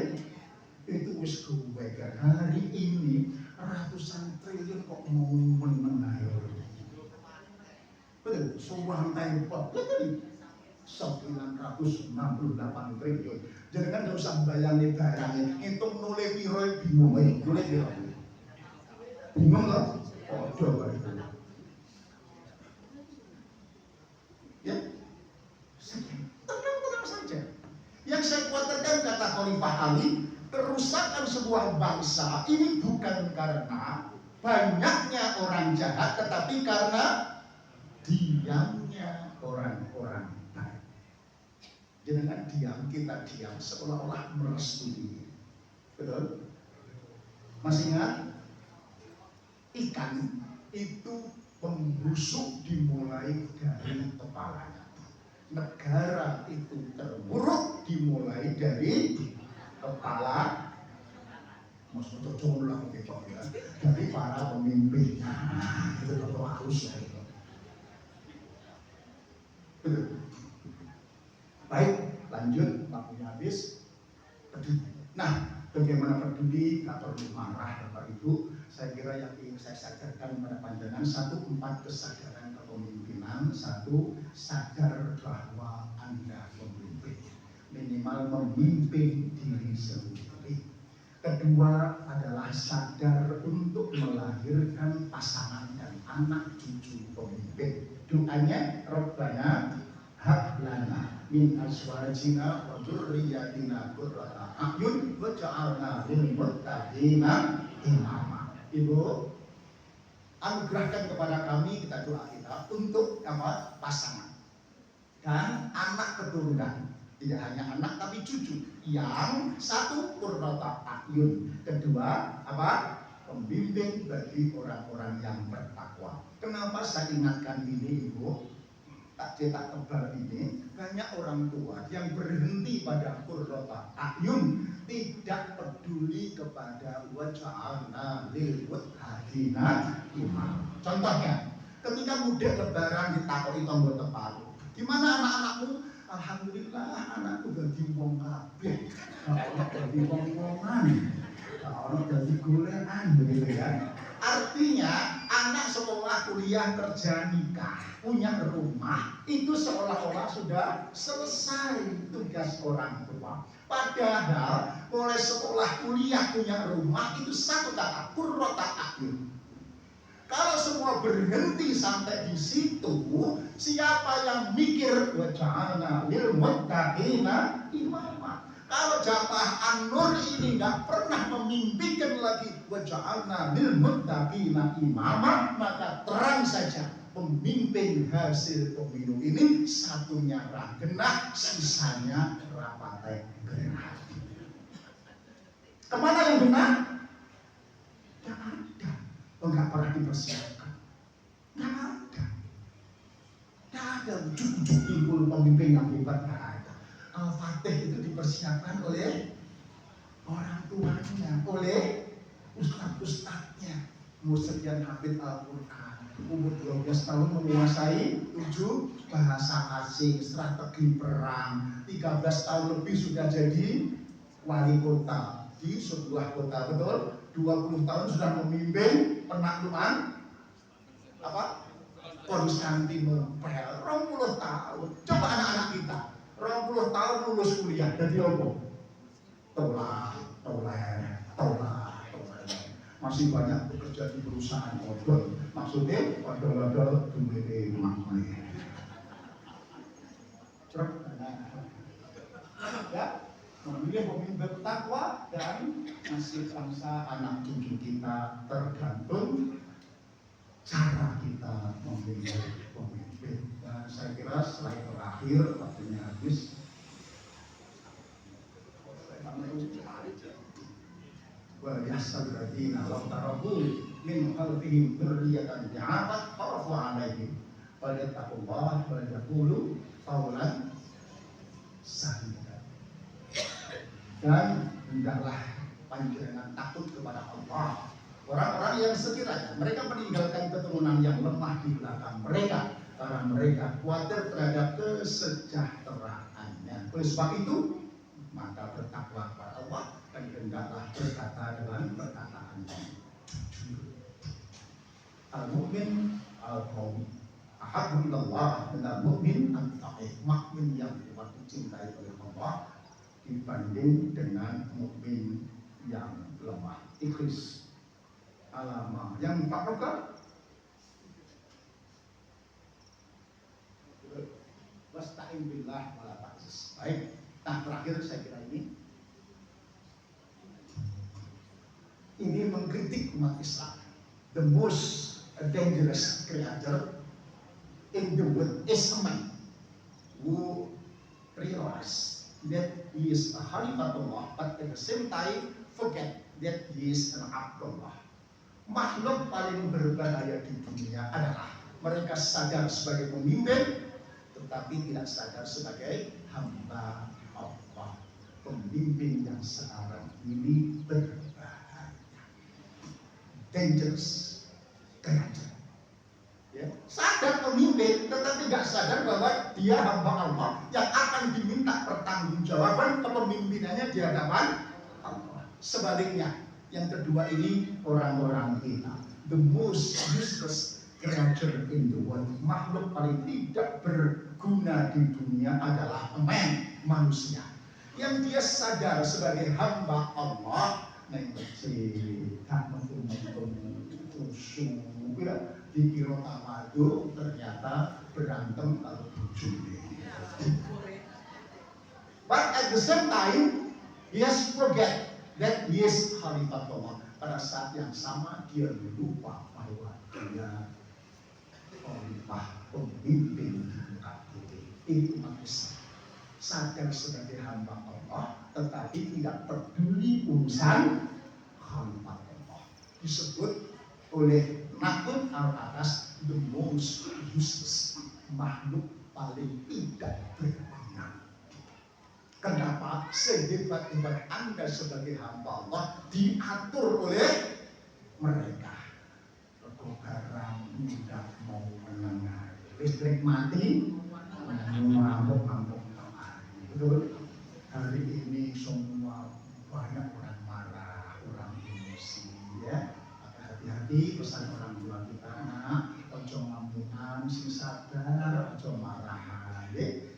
Itu wis goweger. Hari ini ratusan triliun kok mau menang. Betul, seorang tempat betul 968 triliun. Jadi kan gak usah bayangin barangnya, hitung noleh piro bingung, noleh piro bingung loh. Oh, coba itu ya, tenang saja. Yang saya khawatirkan, kata Khalifah Ali, kerusakan sebuah bangsa ini bukan karena banyaknya orang jahat, tetapi karena diamnya orang-orang baik. Jangan diam, kita diam seolah-olah merestui. Betul? Masih ingat? Ikan itu membusuk dimulai dari kepalanya. Negara itu terburuk dimulai dari kepala, maksudnya cocok gitu ya, dari para pemimpinnya. Itu harus ya. Baik, lanjut, waktunya habis. Peduli. Nah, bagaimana peduli? Tak perlu marah Bapak Ibu. Saya kira yang ingin saya sadarkan pada panjenengan, satu, 4 kesadaran kepemimpinan. Satu, sadar bahwa Anda pemimpin, minimal memimpin diri sendiri. Kedua adalah sadar untuk melahirkan pasangan dan anak cucu pemimpin. Doanya, Rabbana hab lana min azwajina wa dzurriyyatina qurrata a'yun waj'alna lil muttaqina imama. Ibu, anugerahkan kepada kami, kita doa kita untuk pasangan dan anak keturunan. Tidak hanya anak tapi cucu. Yang satu qurrata a'yun, kedua pembimbing bagi orang-orang yang bertakwa. Kenapa saya ingatkan ini, Ibu? Tak cetak tebal ini, banyak orang tua yang berhenti pada qurrata a'yun, tidak peduli kepada waj'alna lil muttaqina imama. Contohnya, ketika mudik lebaran ditakoki tangga tepalu, gimana anak-anakmu? Alhamdulillah anakku dadi wong kabeh. Ono dadi wong-wongan. Ono dadi golekan begitu kan. Artinya anak sekolah, kuliah, kerja, nikah, punya rumah, itu seolah-olah sudah selesai tugas orang tua. Padahal mulai sekolah, kuliah, punya rumah itu satu kata, qurrata a'yun. Kalau semua berhenti sampai di situ, siapa yang mikir waj'alna lil muttaqina imama? Kalau jamaah An-Nur ini nggak pernah memimpikan lagi waj'alna lil muttaqina imama, maka terang saja pemimpin hasil pemilu ini satunya ragenah, sisanya rapate genah. Kemana yang benar? Tidak ada. Enggak pernah dipersiapkan. Enggak ada. Enggak ada ujung-ujung timbul pemimpin yang hebat, enggak ada. Al-Fatih itu dipersiapkan oleh orang tuanya, oleh ustadz-ustadznya. Sekian hafid Al-Quran, umur 12 tahun menguasai 7 bahasa asing, strategi perang, 13 tahun lebih sudah jadi wali kota di sebuah kota, betul? 20 tahun sudah memimpin penaklukan Konstantinopel. 20 tahun. Coba anak-anak kita 20 tahun lulus kuliah jadi apa? Tolak. Masih banyak bekerja di perusahaan odol. Maksudnya odol-odol duwite makne. Ya, memilih pemimpin takwa dan nasib bangsa anak cucu kita tergantung cara kita memilih pemimpin. Dan saya kira slide terakhir, waktunya habis. Wa yasalladina wa tarahu min khalfihim dzurriyyatan ja'afat kharafu 'alaihim falyattaqullaha wa yaqulu qawlan sadida. Dan hendaklah panjenengan takut kepada Allah. Orang-orang yang sekiranya mereka meninggalkan keturunan yang lemah di belakang mereka, karena mereka khawatir terhadap kesejahteraannya. Oleh sebab itu, maka bertakwa kepada Allah dan hendaklah berkata dengan perkataan yang jujur. Al-mu'min al-qawi ahabbu ilallah minal mu'min al-taqi. Mukmin yang kuat dicintai oleh Allah dibanding dengan mukmin yang lemah. Ikhlas alama yang fakir wasta'in billah wala ta'jis. Baik, nah terakhir saya kira ini mengkritik umat Islam. The most dangerous creature in the world is a man who realizes that he is a Khalifatullah, but at the same time forget that he is an Abdullah. Makhluk paling berbahaya di dunia adalah mereka sadar sebagai pemimpin, tetapi tidak sadar sebagai hamba Allah. Pemimpin yang sekarang ini berbahaya, dangerous, creature. Ya, sadar pemimpin, tetapi tidak sadar bahwa dia hamba Allah yang akan diminta pertanggung pertanggungjawaban kepemimpinannya di hadapan Allah. Sebaliknya, yang kedua ini orang-orang kita, the most useless creature in the world, makhluk paling tidak berguna di dunia adalah manusia. Yang dia sadar sebagai hamba Allah, neng masjid, tak metu-metu usul, dikira tamadu, ternyata berantem kalau bujuni. But at the same time, he has forget that he is Khalifatullah. Pada saat yang sama dia lupa bahwa dia khalifah, pemimpin umat ini. Itu manusia sadar sebagai hamba Allah, tetapi tidak peduli urusan Khalifatullah. Disebut oleh Nakut Al-Atas the most useless, makhluk paling tidak berguna. Kenapa? Sehebat-hebat Anda sebagai hamba Allah diatur oleh mereka. Barang tidak mau mendengar, listrik mati, mabuk-mabuk kemari. Betul? Hari ini semua banyak orang marah, orang emosi, ya. Hati-hati pesan orang tua kita, nak, ojo ngamukan, sing sadar, ojo marahan.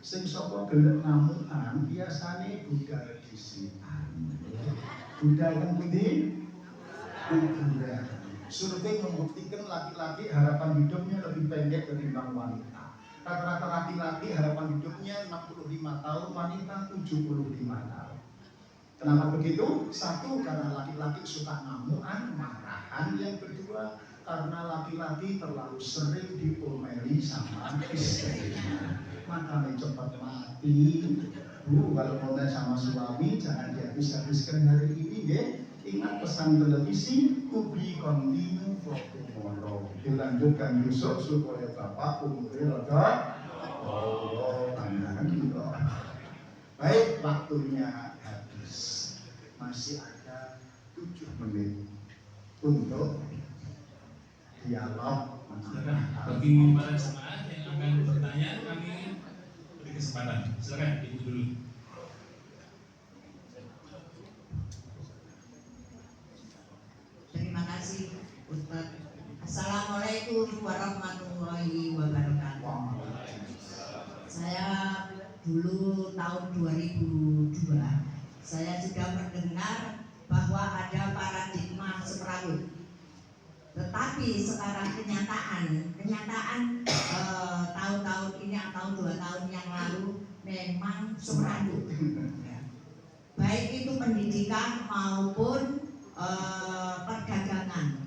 Sing sapa gelem ngamukan biasane budal disian. Budal kan pundi? Kuburan. Survei membuktikan laki-laki harapan hidupnya lebih pendek ketimbang wanita. Rata-rata laki-laki harapan hidupnya 65 tahun, wanita 75 tahun. Kenapa begitu? Satu, karena laki-laki suka ngamukan, marahan. Yang kedua, karena laki-laki terlalu sering diomeli sama istrinya. Makanya cepat mati. Bu, kalau mau sama suami jangan dihabis-habiskan hari ini, ya. Ingat pesan televisi, kubi continue for tomorrow. Dilanjutkan besok supaya bapak umurnya rada. Oh, tangan gitu. Baik, waktunya habis. Masih ada 7 menit untuk dialog. Bagi para jemaah yang akan bertanya, kami beri kesempatan. Silakan ibu dulu. Terima kasih Ustaz. Assalamualaikum warahmatullahi wabarakatuh. Saya dulu tahun 2002 saya sudah mendengar bahwa ada paradigma semrawut. Tetapi sekarang kenyataan tahun-tahun ini atau 2 tahun yang lalu memang semrawut. Baik itu pendidikan maupun perdagangan.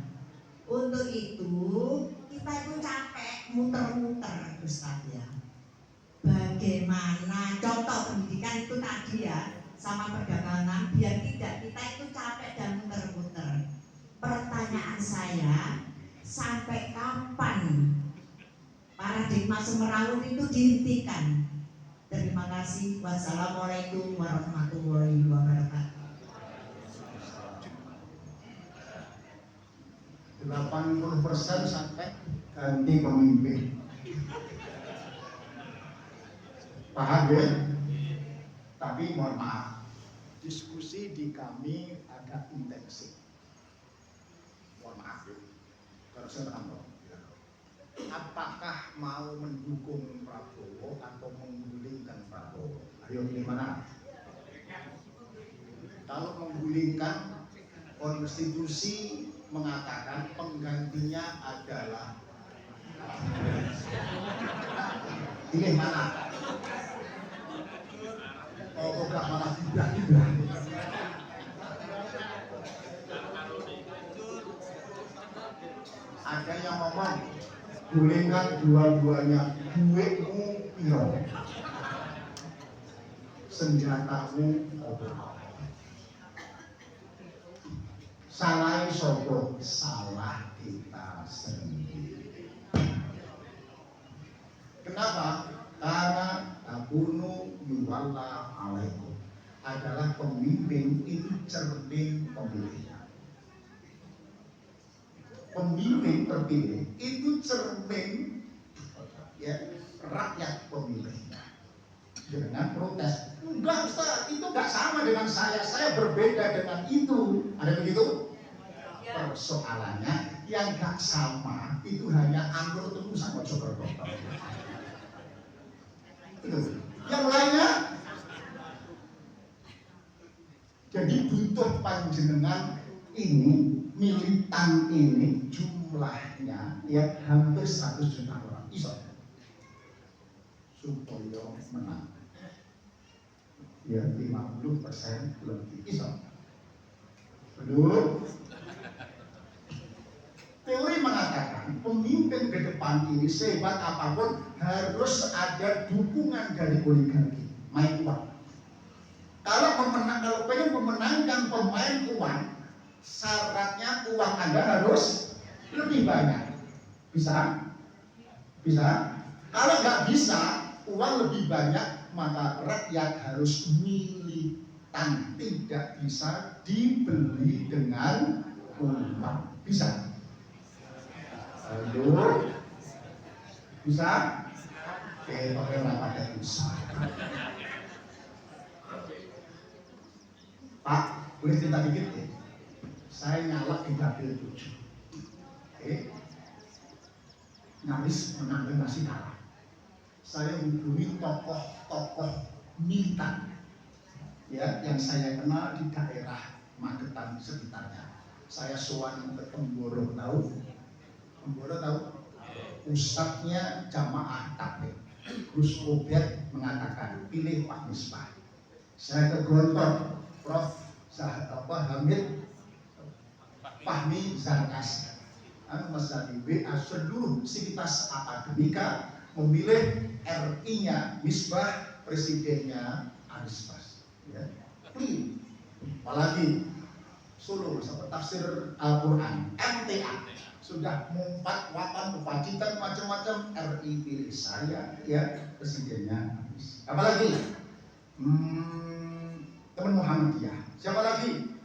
Untuk itu kita itu capek muter-muter, Ustaz, ya. Bagaimana contoh pendidikan itu tadi, ya, sama perdagangan, biar tidak kita itu capek dan muter-muter. Pertanyaan saya, sampai kapan paradigma semrawut itu dihentikan? Terima kasih. Wassalamualaikum warahmatullahi wabarakatuh. 80% sampai ganti pemimpin. Paham, ya? Tapi mohon maaf, diskusi di kami agak intensif. Mohon maaf, ya. Kalau saya menambah, apakah mau mendukung Prabowo atau menggulingkan Prabowo? Ayo pilih mana? Kalau menggulingkan, konstitusi mengatakan penggantinya adalah pilih mana? Oh, enggak, malah tidak. Ada yang ngomong gulingkan dua-duanya, duitmu piro, senjatamu apa? Salah sopo, salah kita sendiri. Kenapa? Karena tabunu yuwalla alaikum, adalah pemimpin itu cermin pemilihnya. Pemimpin terpilih itu cermin, ya, rakyat pemilihnya. Dengan protes, Enggak Ustaz, itu enggak sama dengan saya berbeda dengan itu. Ada begitu? Persoalannya yang enggak sama itu hanya anggur tunggu sama Jokerto. Itu. Yang lainnya, jadi butuh panjenengan ini, militan ini jumlahnya ya hampir 100 juta orang iso supaya menang ya 50% lebih iso. Belum. Teori mengatakan pemimpin ke depan ini sehebat apapun harus ada dukungan dari oligarki, main uang. Kalau pengen memenangkan pemain uang, syaratnya uang Anda harus lebih banyak. Bisa? Bisa? Kalau nggak bisa, uang lebih banyak, maka rakyat harus militan. Tidak bisa dibeli dengan uang. Bisa? Ayo. Bisa? Oke, pakai pada bisa. Pak, boleh cerita dikit ya? Saya nyalak di dapil 7. Nyaris menang dan masih kalah. Saya hubungi tokoh-tokoh militan ya, yang saya kenal di daerah Magetan sekitarnya. Saya sowan ke Temboro, tahu? Temboro tahu? Ustadznya jamaah takbir. Gus Obed mengatakan pilih Pak Misbah. Saya ke Gontor, Prof. Hamid Fahmi Zarkas, Mas Zalibi, seluruh sivitas akademika memilih RI-nya Misbah, presidennya Anies Bas. Ya. Apalagi Solo, tafsir Al-Quran, MTA sudah mengumpat wapan kewajiban macam-macam, RI pilih saya, ya presidennya Anies. Apalagi teman Muhammadiyah. Siapa lagi?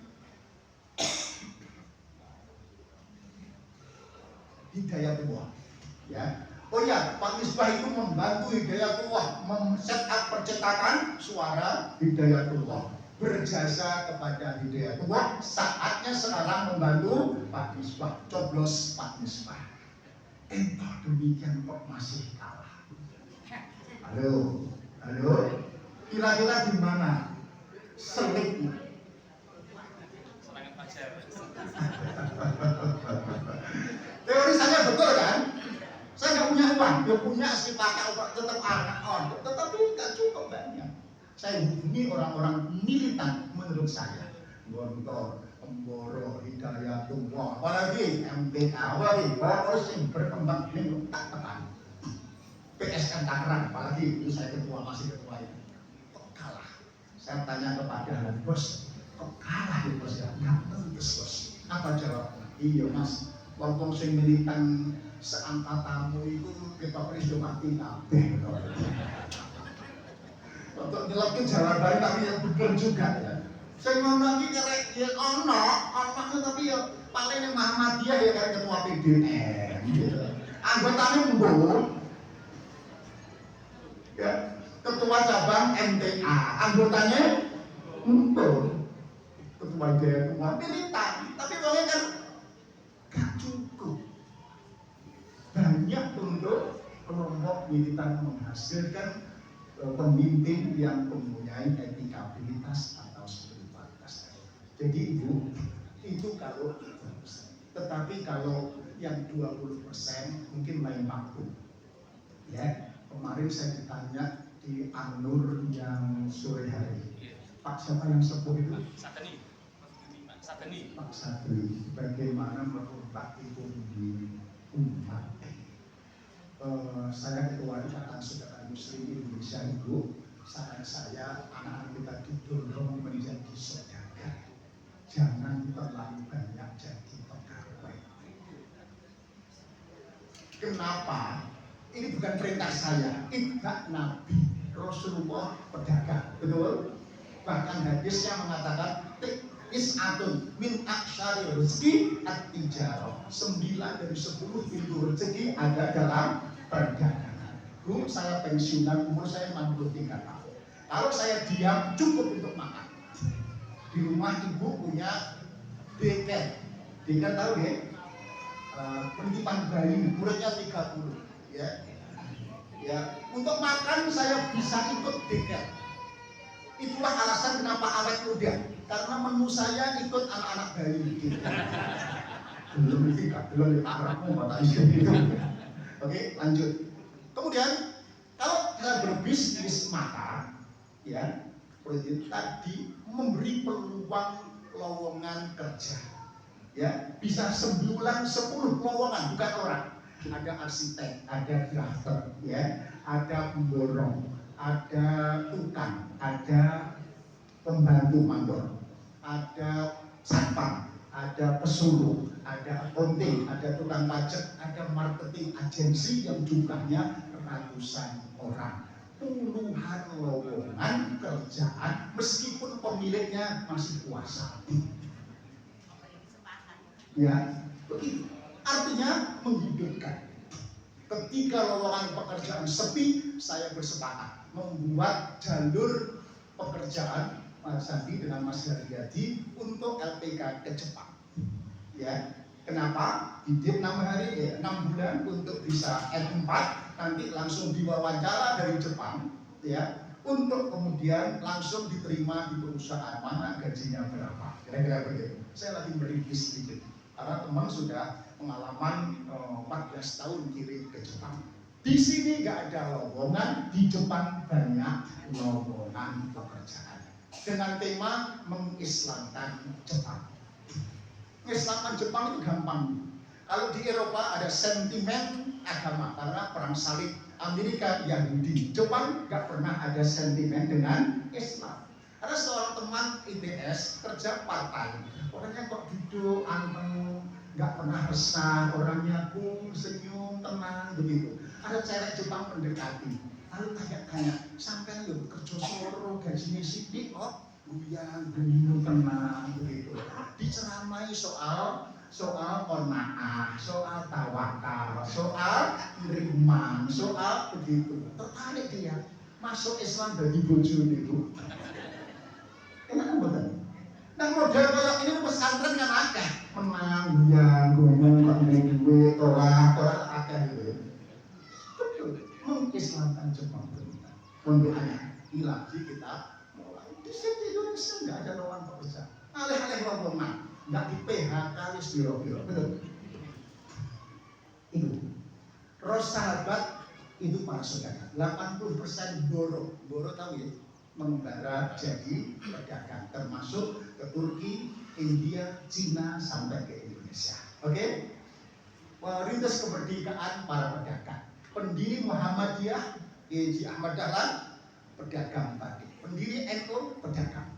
Hidayatullah. Ya. Oh ya, Pak Misbah itu membantu Hidayatullah men-set up percetakan suara Hidayatullah. Berjasa kepada Hidayatullah. Saatnya sekarang membantu Pak Misbah. Coblos Pak Misbah. Entah demikian kok masih kalah. Halo, halo. Kira-kira di mana seliknya? Teori saya betul kan? Saya nggak punya uang, dia punya si pakai tetap anak on, tetapi nggak cukup banyak. Saya hubungi orang-orang militan menurut saya, Gontor, Temboro, Hidayatullah, apalagi MTA, apalagi harus yang berkembang ini tak tekan. PSN Tangerang, apalagi itu saya ketua, masih ketua itu. Kok kalah? Saya tanya kepada bos, kok kalah ya bos ya? Nggak tentu bos. Apa jawabnya? Iya mas, walaupun sing militan seangkatanmu itu kita peristiwa mati kabeh. Untuk nyelapin jawaban tapi yang betul juga ya. Saya ngomong lagi karek ya ono tapi ya paling yang Muhammadiyah ya kayak ketua PDM gitu. Anggotanya mbok. Ya, ketua cabang MTA, anggotanya mbok. Ketua DPR militan, tapi pokoknya kan gak cukup. Banyak untuk kelompok militan menghasilkan pemimpin yang mempunyai etikabilitas atau spiritualitas. Jadi Ibu, itu kalau 30%. Tetapi kalau yang 20% mungkin lain waktu. Ya, kemarin saya ditanya di An-Nur yang sore hari. Pak siapa yang sepuh itu? Sateni. Pak Sateni, bagaimana merubah itu di umat? Saya ketua Ikatan Saudara Muslim Indonesia Ibu, saran saya anak-anak kita didorong menjadi saudagar, jangan terlalu banyak jadi pegawai. Kenapa? Ini bukan perintah saya, itba Nabi Rasulullah pedagang, betul? Bahkan hadisnya mengatakan is'atun min aksyari rezeki at-tijarah. 9 dari 10 pintu rezeki ada dalam perdagangan. Bu, saya pensiunan, umur saya 63 tahun. Kalau saya diam cukup untuk makan. Di rumah ibu punya daycare. Daycare tahu ya? Penitipan bayi, umurnya 30 ya. Ya, untuk makan saya bisa ikut daycare. Itulah alasan kenapa awet muda. Karena menu saya ikut anak-anak bayi gitu. Belum tidak, belum akrabmu bapak itu. Oke, lanjut. Kemudian kalau saya berbisnis maka ya, proyek tadi memberi peluang lowongan kerja. Ya, bisa sebulan 10 lowongan, bukan orang. Ada arsitek, ada drafter, ya, ada pemborong, ada tukang, ada pembantu mandor, ada satpam, ada pesuruh, ada accounting, ada tukang pajak, ada marketing agensi yang jumlahnya ratusan orang. Puluhan lowongan kerjaan meskipun pemiliknya masih puasa. Ya, begitu. Artinya menghidupkan. Ketika lowongan pekerjaan sepi, saya bersepakat membuat jalur pekerjaan Mas Sandi dengan Mas Haryadi untuk LPK ke Jepang. Ya, kenapa? Hidup 6 hari, ya, 6 bulan untuk bisa F4, nanti langsung diwawancara dari Jepang, ya, untuk kemudian langsung diterima di perusahaan mana, gajinya berapa. Kira-kira begitu. Saya lagi merintis sedikit. Karena teman sudah pengalaman 14 tahun kirim ke Jepang. Di sini nggak ada lowongan, di Jepang banyak lowongan pekerjaan. Dengan tema mengislamkan Jepang. Mengislamkan Jepang itu gampang. Kalau di Eropa ada sentimen agama karena perang salib Amerika Yahudi. Jepang nggak pernah ada sentimen dengan Islam. Ada seorang teman ITS kerja part-time, orangnya kok duduk, anteng, nggak pernah resah, orangnya cool, senyum, tenang, begitu. Ada cewek Jepang mendekati, lalu tanya-tanya, sampai lu kerja soro, gajinya sidik, kok buyang, bingung, tenang, begitu. Diceramai soal qanaah, soal tawakal, soal iman, soal begitu. Tertarik dia, masuk Islam dari bojo itu. Enak betul. Nah model kayak ini pesantren kan akeh, menang, buyang, ngomong, kok duwe, tolak akeh gitu. Betul, mengislamkan Jepang benar. Untuk anak, ini lagi kita mulai. Di sini Indonesia nggak ada lowongan pekerjaan. Alih-alih lowongan, nggak di PHK, wis biro-biro, betul. Itu, roh sahabat itu para saudara. 80% boro tahu ya? Membara jadi pedagang, termasuk ke Turki, India, Cina sampai ke Indonesia. Oke? Merintis kemerdekaan para pedagang. Pendiri Muhammadiyah, Haji Ahmad Dahlan, pedagang tadi. Pendiri NU, pedagang.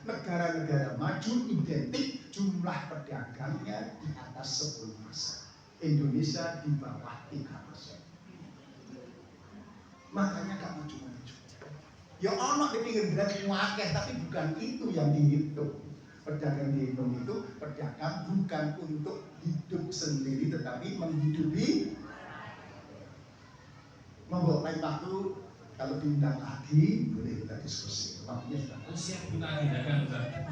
Negara-negara maju identik jumlah pedagangnya di atas 10%. Indonesia di bawah 3%. Makanya gak maju-maju. Ya ono di pinggir jalan akeh, tapi bukan itu yang dihitung. Pedagang dihitung itu pedagang bukan untuk hidup sendiri, tetapi menghidupi. Monggo lain waktu kalau diundang lagi boleh kita diskusi. Waktunya sudah. Siap kita agendakan, Ustaz.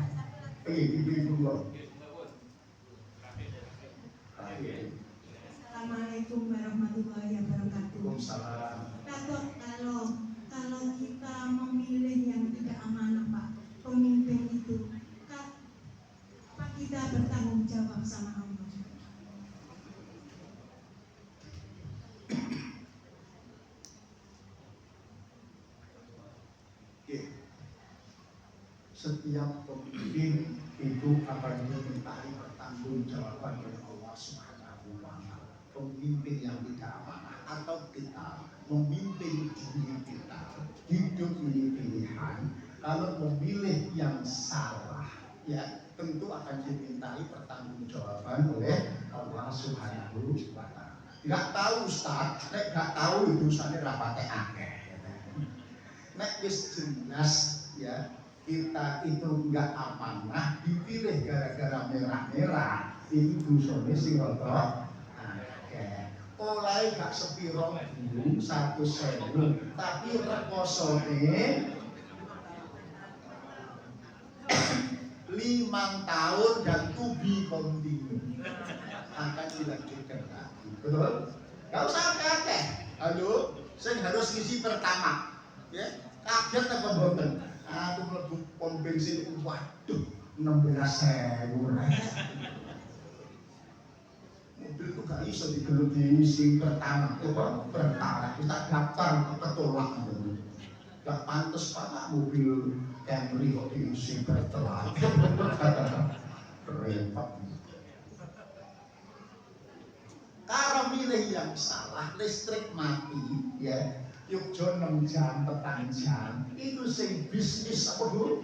Ibu-ibu dulu. Assalamualaikum warahmatullahi wabarakatuh. Waalaikumsalam. Kalau kita memilih yang tidak amanah Pak, pemimpin itu, apa kita bertanggung jawab sama Allah? Setiap pemimpin itu akan dimintai pertanggungjawaban oleh Allah Subhanahu wa Ta'ala. Pemimpin yang tidak amanah atau kita memimpin diri kita, hidup ini pilihan. Kalau memilih yang salah, ya tentu akan dimintai pertanggungjawaban oleh Allah Subhanahu wa Ta'ala. Nggak tahu Ustaz, nek nggak tahu itu urusannya rapate akeh. Nek wis jelas ya kita itu nggak amanah, dipilih gara-gara merah-merah, itu dosane sing rada akeh. Oleh gak sepiro 1.000, tapi rekosone tahun dan to be continue akan dilanjutkan lagi. Betul? Gak usah kakek. Halo, saya harus ngisi pertama. Ya, kaget apa mboten? Aku mlebu pom bensin, waduh, 16.000. Mobil itu gak bisa digelut diisi pertama. Pertama kita daftar ketolak. Gak pantas Pak, mobil Camry kok diisi bertelat. Repot. Kalau milih yang salah, listrik mati, ya, Yogyo 6 jam, petang jam, itu sing bisnis apa dulu?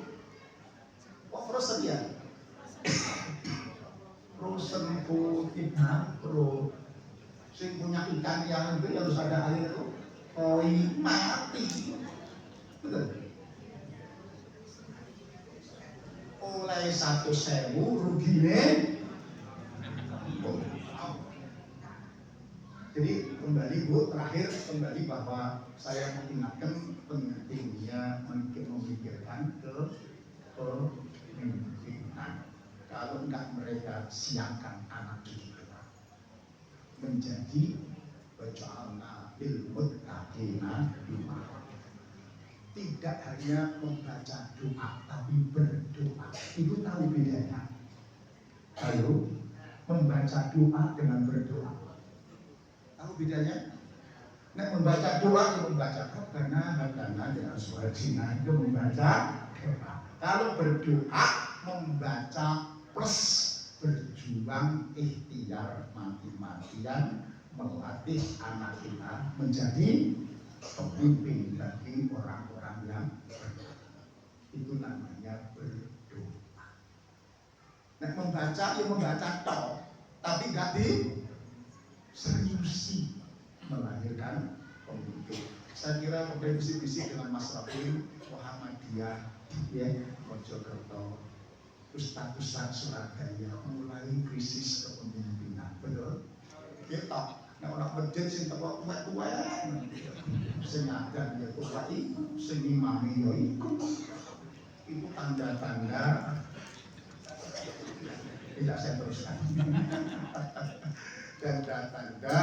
Kok frozen ya? Frozen food, pro, sing punya ikan yang itu harus ada air itu, koi mati. Betul. Oleh 1.000 ruginya. Jadi kembali Bu, terakhir kembali bahwa saya mengingatkan pentingnya memikirkan kepemimpinan. Kalau enggak mereka siapkan anak kita menjadi waj'alna lil muttaqina imama. Tidak hanya membaca doa tapi berdoa. Ibu tahu bedanya? Ayo, membaca doa dengan berdoa. Tahu bedanya? Nek membaca doa itu membaca hadana ya aswajina itu membaca doa. Kalau berdoa membaca plus berjuang ikhtiar mati-matian melatih anak kita menjadi pemimpin bagi orang-orang yang berdoa. Itu namanya berdoa. Nek membaca ya membaca tok, tapi gak di seriusi melahirkan pemimpin. Saya kira berdiskusi dengan Mas Rafi, Muhammadiyah, ya, Mojokerto, Ustadz Surabaya mulai krisis kepemimpinan. Betul? Kita, nah orang masjid sing teko tuwek-tuwek, sing ngajar ya tuwek iku, sing imami ya iku. Itu tanda-tanda. Tidak saya teruskan. Tanda-tanda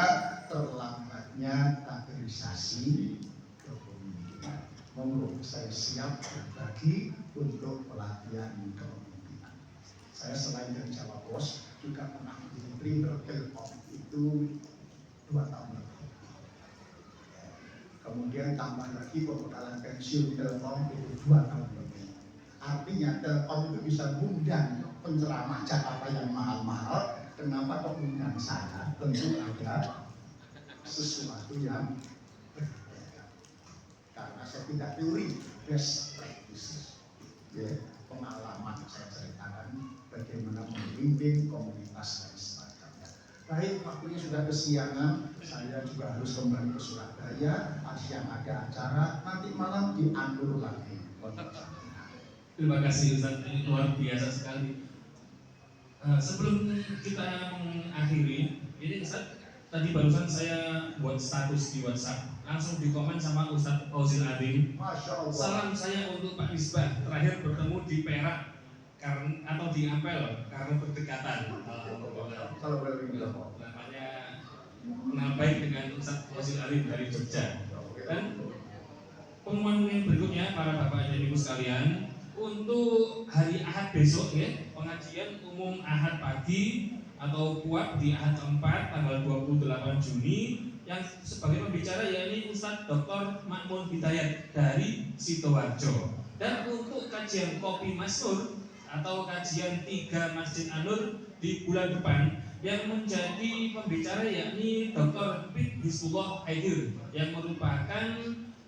terlambatnya kaderisasi kepemimpinan. Monggo saya siap berbagi untuk pelatihan kepemimpinan. Saya selain dari Jawa Pos juga pernah menjadi printer Telkom itu 2 tahun lebih. Kemudian tambah lagi pembekalan pensiun Telkom itu 2 tahun lebih. Artinya Telkom itu bisa mengundang penceramah Jakarta yang mahal-mahal. Kenapa kok mengundang saya? Tentu ada sesuatu yang berbeda. Karena saya tidak teori, best practices. Ya, pengalaman saya ceritakan bagaimana memimpin komunitas dan sebagainya. Baik, waktunya sudah kesiangan. Saya juga harus kembali ke Surabaya. Siang ada acara, nanti malam diatur lagi. Terima kasih Ustaz, ini luar biasa sekali. Sebelum kita mengakhiri, ini Ustaz, tadi barusan saya buat status di WhatsApp, langsung dikomen sama Ustaz Fauzil Adim. Masya Allah. Salam saya untuk Pak Misbah, terakhir bertemu di Perak atau di Ampel karena berdekatan. Kalau boleh bilang, namanya kenal baik dengan Ustaz Fauzil Adim dari Jogja. Dan pengumuman yang berikutnya para bapak dan ibu sekalian, untuk hari Ahad besok ya, pengajian umum Ahad pagi atau kuat di Ahad keempat tanggal 28 Juni yang sebagai pembicara yakni Ustadz Dr. Makmun Hidayat dari Sidoarjo. Dan untuk kajian Kopi Masnur atau kajian 3 Masjid An-Nur di bulan depan yang menjadi pembicara yakni Dr. Pit Hizbullah Haidir yang merupakan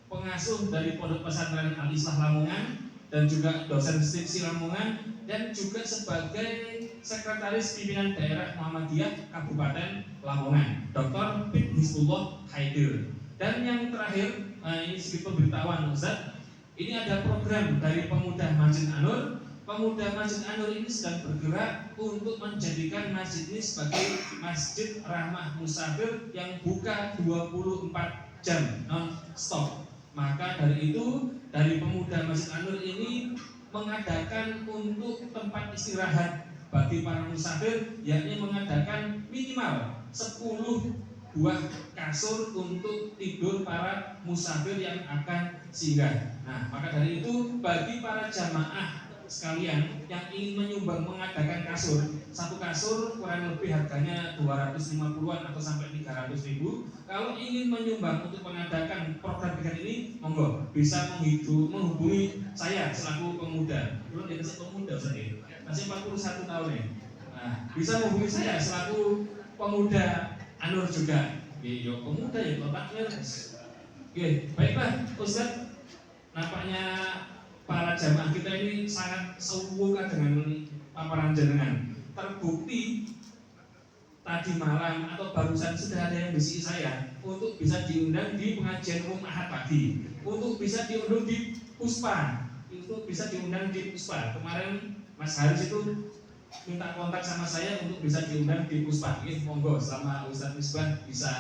pengasuh dari Pondok Pesantren Al-Islah Lamongan dan juga dosen skripsi Lamongan dan juga sebagai sekretaris pimpinan daerah Muhammadiyah Kabupaten Lamongan, Dr. Pit Hizbullah Haidir. Dan yang terakhir, ini sedikit pemberitahuan Ustaz, ini ada program dari Pemuda Masjid An-Nur. Pemuda Masjid An-Nur ini sedang bergerak untuk menjadikan masjid ini sebagai masjid ramah musafir yang buka 24 jam non-stop. Maka dari itu, dari Pemuda Masjid An-Nur ini mengadakan untuk tempat istirahat bagi para musafir, yakni mengadakan minimal 10 buah kasur untuk tidur para musafir yang akan singgah. Nah, maka dari itu bagi para jamaah sekalian yang ingin menyumbang mengadakan kasur, satu kasur kurang lebih harganya 250-an atau sampai 300.000. Kalau ingin menyumbang untuk mengadakan program kegiatan ini, monggo bisa menghubungi saya selaku pemuda. Belum jadi pemuda saja, masih 41 tahun ya. Nah, bisa menghubungi saya selaku pemuda Anur juga. Yo pemuda ya otaknya. Oke, baiklah Ustaz. Nampaknya para jamaah kita ini sangat sewuka dengan paparan jenengan. Terbukti tadi malam atau barusan sudah ada yang bisi saya untuk bisa diundang di pengajian umum Ahad pagi, untuk bisa diundang di Puspa, untuk bisa diundang di Puspa. Kemarin Mas Haris itu minta kontak sama saya untuk bisa diundang di Puspa. Monggo selama Ustaz Misbah bisa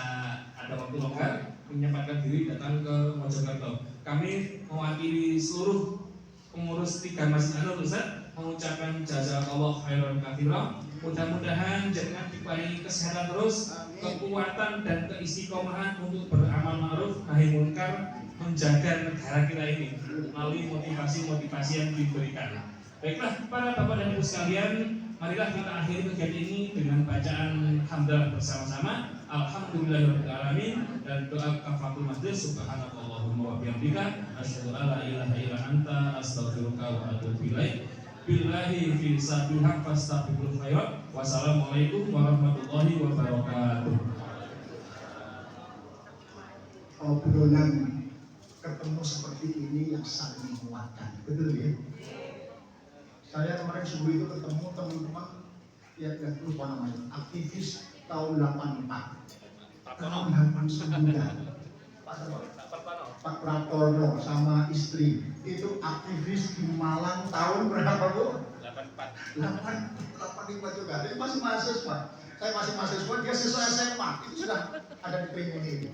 ada waktu longgar menyempatkan diri datang ke Mojokerto. Kami mewakili seluruh pengurus 3 Masjid Anur Ustaz mengucapkan jazakallah khairan katsiran. Mudah-mudahan jangan diberi kesehatan terus, kekuatan dan keistiqomahan untuk beramal ma'ruf nahi munkar, menjaga negara kita ini melalui motivasi-motivasi yang diberikan. Baiklah para bapak dan ibu sekalian, marilah kita akhiri kegiatan ini dengan bacaan hamdalah bersama-sama. Alhamdulillahirobbilalamin, dan doa kafaratul majlis. Subhanakallahumma wa bihamdika asyhadu an la ilaha illa anta astaghfiruka wa atubu ilaik. Billahi fi sabil haq fastabiqul khairat. Wassalamualaikum warahmatullahi wabarakatuh. Obrolan ketemu seperti ini yang saling menguatkan, betul ya? Saya kemarin subuh itu ketemu teman-teman yang lupa namanya, aktivis tahun 84. Tahun 89. Pak Pratono sama istri itu aktivis di Malang tahun berapa Bu? 85 juga. Dia masih mahasiswa. Saya masih mahasiswa, dia siswa SMA. Itu sudah ada di training ini.